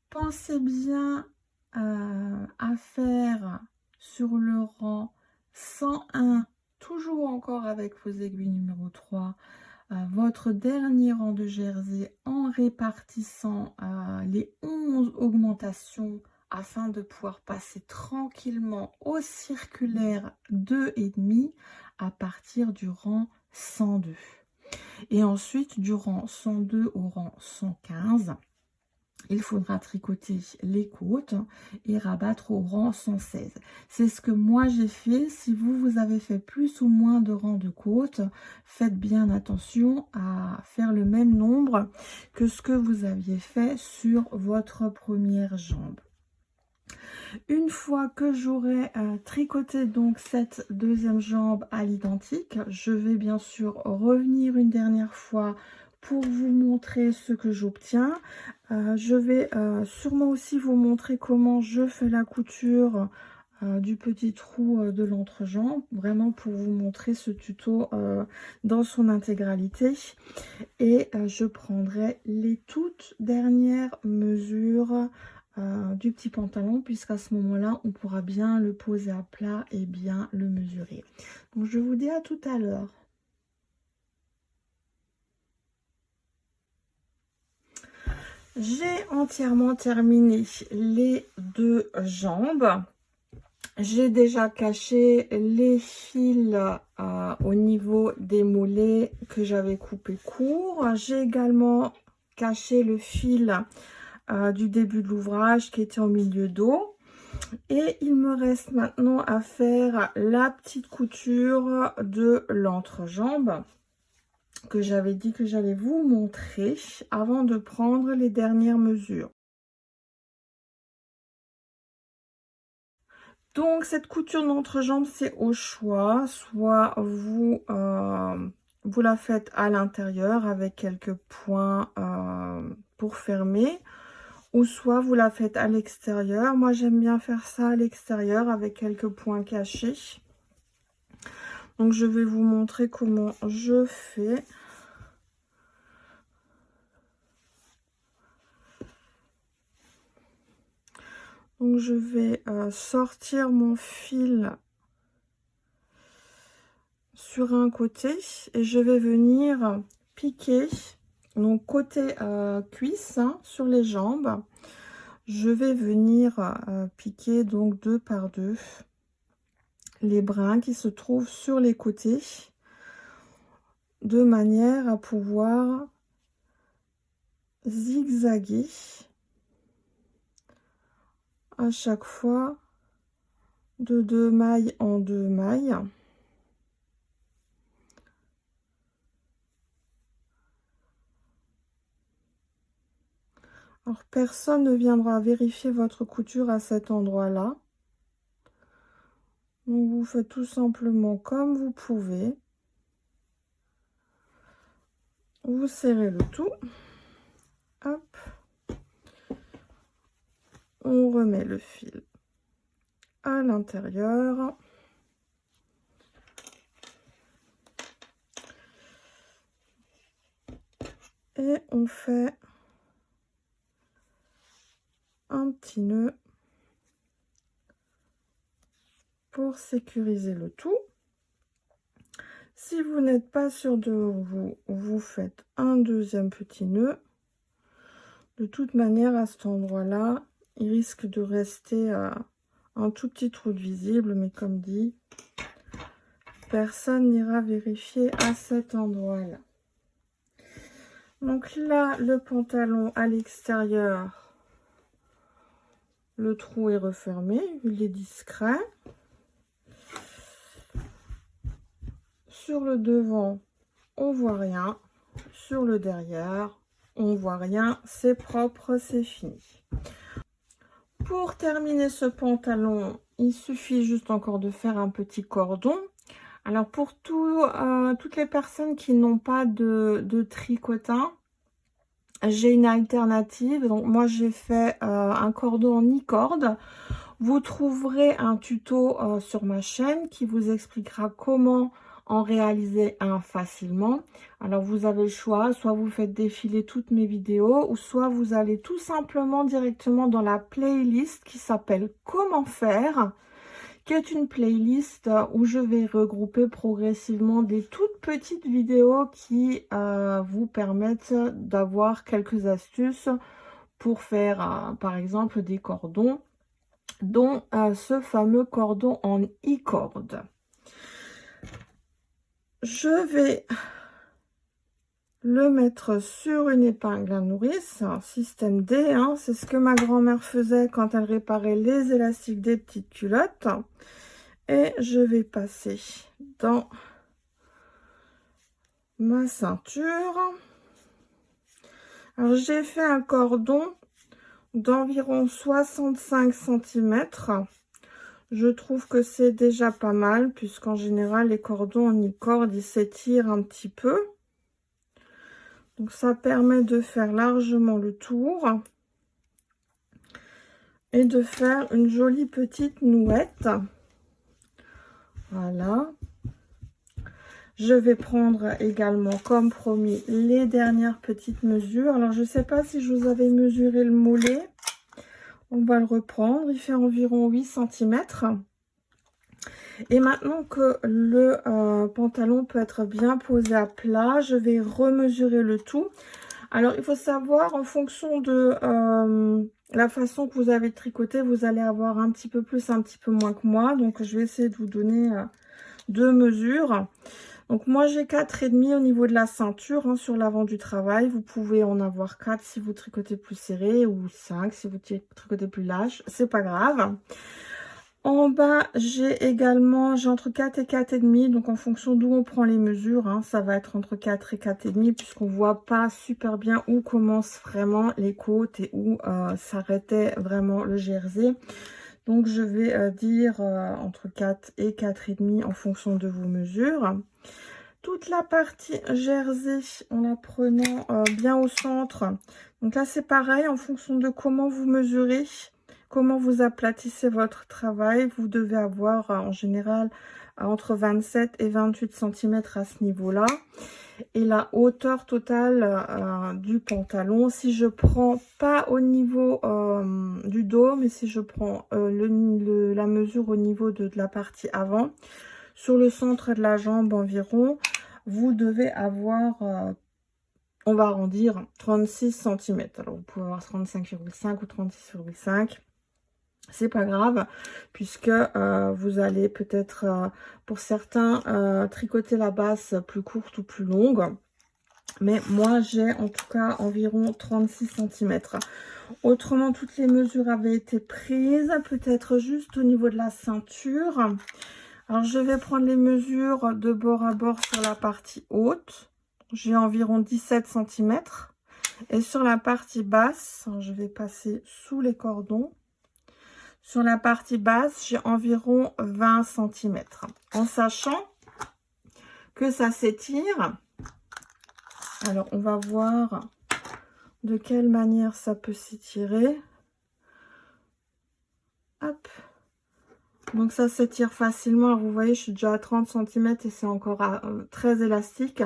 Pensez bien à faire sur le rang 101, toujours encore avec vos aiguilles numéro 3, votre dernier rang de jersey en répartissant les 11 augmentations afin de pouvoir passer tranquillement au circulaire 2,5 à partir du rang 102. Et ensuite, du rang 102 au rang 115, il faudra tricoter les côtes et rabattre au rang 116. C'est ce que moi j'ai fait. Si vous avez fait plus ou moins de rangs de côtes, faites bien attention à faire le même nombre que ce que vous aviez fait sur votre première jambe. Une fois que j'aurai tricoté donc cette deuxième jambe à l'identique, je vais bien sûr revenir une dernière fois pour vous montrer ce que j'obtiens. Je vais sûrement aussi vous montrer comment je fais la couture du petit trou de l'entrejambe, vraiment pour vous montrer ce tuto dans son intégralité. Et je prendrai les toutes dernières mesures du petit pantalon, puisqu'à ce moment-là, on pourra bien le poser à plat et bien le mesurer. Donc, je vous dis à tout à l'heure. J'ai entièrement terminé les deux jambes. J'ai déjà caché les fils au niveau des mollets que j'avais coupé court. J'ai également caché le fil du début de l'ouvrage qui était au milieu dos. Et il me reste maintenant à faire la petite couture de l'entrejambe que j'avais dit que j'allais vous montrer avant de prendre les dernières mesures. Donc cette couture d'entrejambe, c'est au choix. Soit vous la faites à l'intérieur avec quelques points pour fermer, ou soit vous la faites à l'extérieur. Moi, j'aime bien faire ça à l'extérieur avec quelques points cachés. Donc, je vais vous montrer comment je fais. Donc, je vais sortir mon fil sur un côté et je vais venir piquer, donc côté cuisse, hein, sur les jambes. Je vais venir piquer donc 2 par 2 les brins qui se trouvent sur les côtés, de manière à pouvoir zigzaguer à chaque fois de 2 mailles en 2 mailles. Alors personne ne viendra vérifier votre couture à cet endroit-là. Donc vous faites tout simplement comme vous pouvez. Vous serrez le tout. Hop. On remet le fil à l'intérieur. Et on fait petits nœuds pour sécuriser le tout. Si vous n'êtes pas sûr de vous, vous faites un deuxième petit nœud. De toute manière, à cet endroit-là, il risque de rester un tout petit trou de visible, mais comme dit, personne n'ira vérifier à cet endroit-là. Donc là, le pantalon à l'extérieur, le trou est refermé, il est discret. Sur le devant, on voit rien. Sur le derrière, on voit rien. C'est propre, c'est fini. Pour terminer ce pantalon, il suffit juste encore de faire un petit cordon. Alors pour toutes les personnes qui n'ont pas de tricotin, j'ai une alternative. Donc moi j'ai fait un cordon en e-corde. Vous trouverez un tuto sur ma chaîne qui vous expliquera comment en réaliser un facilement. Alors vous avez le choix, soit vous faites défiler toutes mes vidéos, ou soit vous allez tout simplement directement dans la playlist qui s'appelle Comment faire, qui est une playlist où je vais regrouper progressivement des toutes petites vidéos qui vous permettent d'avoir quelques astuces pour faire par exemple des cordons, dont ce fameux cordon en e-corde. Je vais le mettre sur une épingle à nourrice, un système D, hein, c'est ce que ma grand-mère faisait quand elle réparait les élastiques des petites culottes. Et je vais passer dans ma ceinture. Alors j'ai fait un cordon d'environ 65 cm. Je trouve que c'est déjà pas mal, puisqu'en général, les cordons en e-corde, ils s'étirent un petit peu. Donc, ça permet de faire largement le tour. Et de faire une jolie petite nouette. Voilà. Je vais prendre également, comme promis, les dernières petites mesures. Alors, je ne sais pas si je vous avais mesuré le mollet. On va le reprendre. Il fait environ 8 cm. Et maintenant que le pantalon peut être bien posé à plat, je vais remesurer le tout. Alors, il faut savoir, en fonction de la façon que vous avez tricoté, vous allez avoir un petit peu plus, un petit peu moins que moi. Donc, je vais essayer de vous donner deux mesures. Donc, moi, j'ai 4,5 au niveau de la ceinture, hein, sur l'avant du travail. Vous pouvez en avoir 4 si vous tricotez plus serré, ou 5 si vous tricotez plus large. C'est pas grave. En bas, j'ai entre 4 et 4,5. Donc, en fonction d'où on prend les mesures, hein, ça va être entre 4 et 4,5, puisqu'on ne voit pas super bien où commencent vraiment les côtes et où s'arrêtait vraiment le jersey. Donc, je vais dire entre 4 et 4,5 en fonction de vos mesures. Toute la partie jersey, en la prenant bien au centre. Donc là, c'est pareil, en fonction de comment vous mesurez, comment vous aplatissez votre travail. Vous devez avoir en général entre 27 et 28 cm à ce niveau-là. Et la hauteur totale du pantalon, si je prends pas au niveau du dos, mais si je prends la mesure au niveau de la partie avant, sur le centre de la jambe environ, vous devez avoir, on va arrondir, 36 cm. Alors, vous pouvez avoir 35,5 ou 36,5. C'est pas grave, puisque vous allez peut-être, pour certains, tricoter la base plus courte ou plus longue. Mais moi, j'ai en tout cas environ 36 cm. Autrement, toutes les mesures avaient été prises, peut-être juste au niveau de la ceinture. Alors, je vais prendre les mesures de bord à bord sur la partie haute. J'ai environ 17 cm. Et sur la partie basse, je vais passer sous les cordons. Sur la partie basse, j'ai environ 20 cm. En sachant que ça s'étire. Alors, on va voir de quelle manière ça peut s'étirer. Hop. Donc ça s'étire facilement. Alors, vous voyez, je suis déjà à 30 cm et c'est encore très élastique.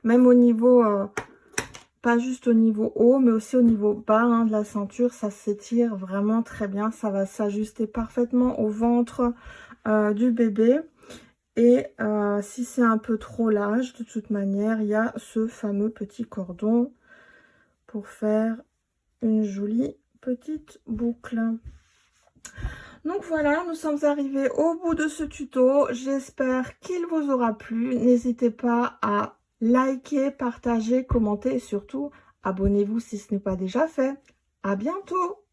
Même au niveau pas juste au niveau haut, mais aussi au niveau bas hein, de la ceinture. Ça s'étire vraiment très bien. Ça va s'ajuster parfaitement au ventre du bébé. Et si c'est un peu trop large, de toute manière, il y a ce fameux petit cordon pour faire une jolie petite boucle. Donc voilà, nous sommes arrivés au bout de ce tuto. J'espère qu'il vous aura plu. N'hésitez pas à liker, partager, commenter et surtout abonnez-vous si ce n'est pas déjà fait. À bientôt!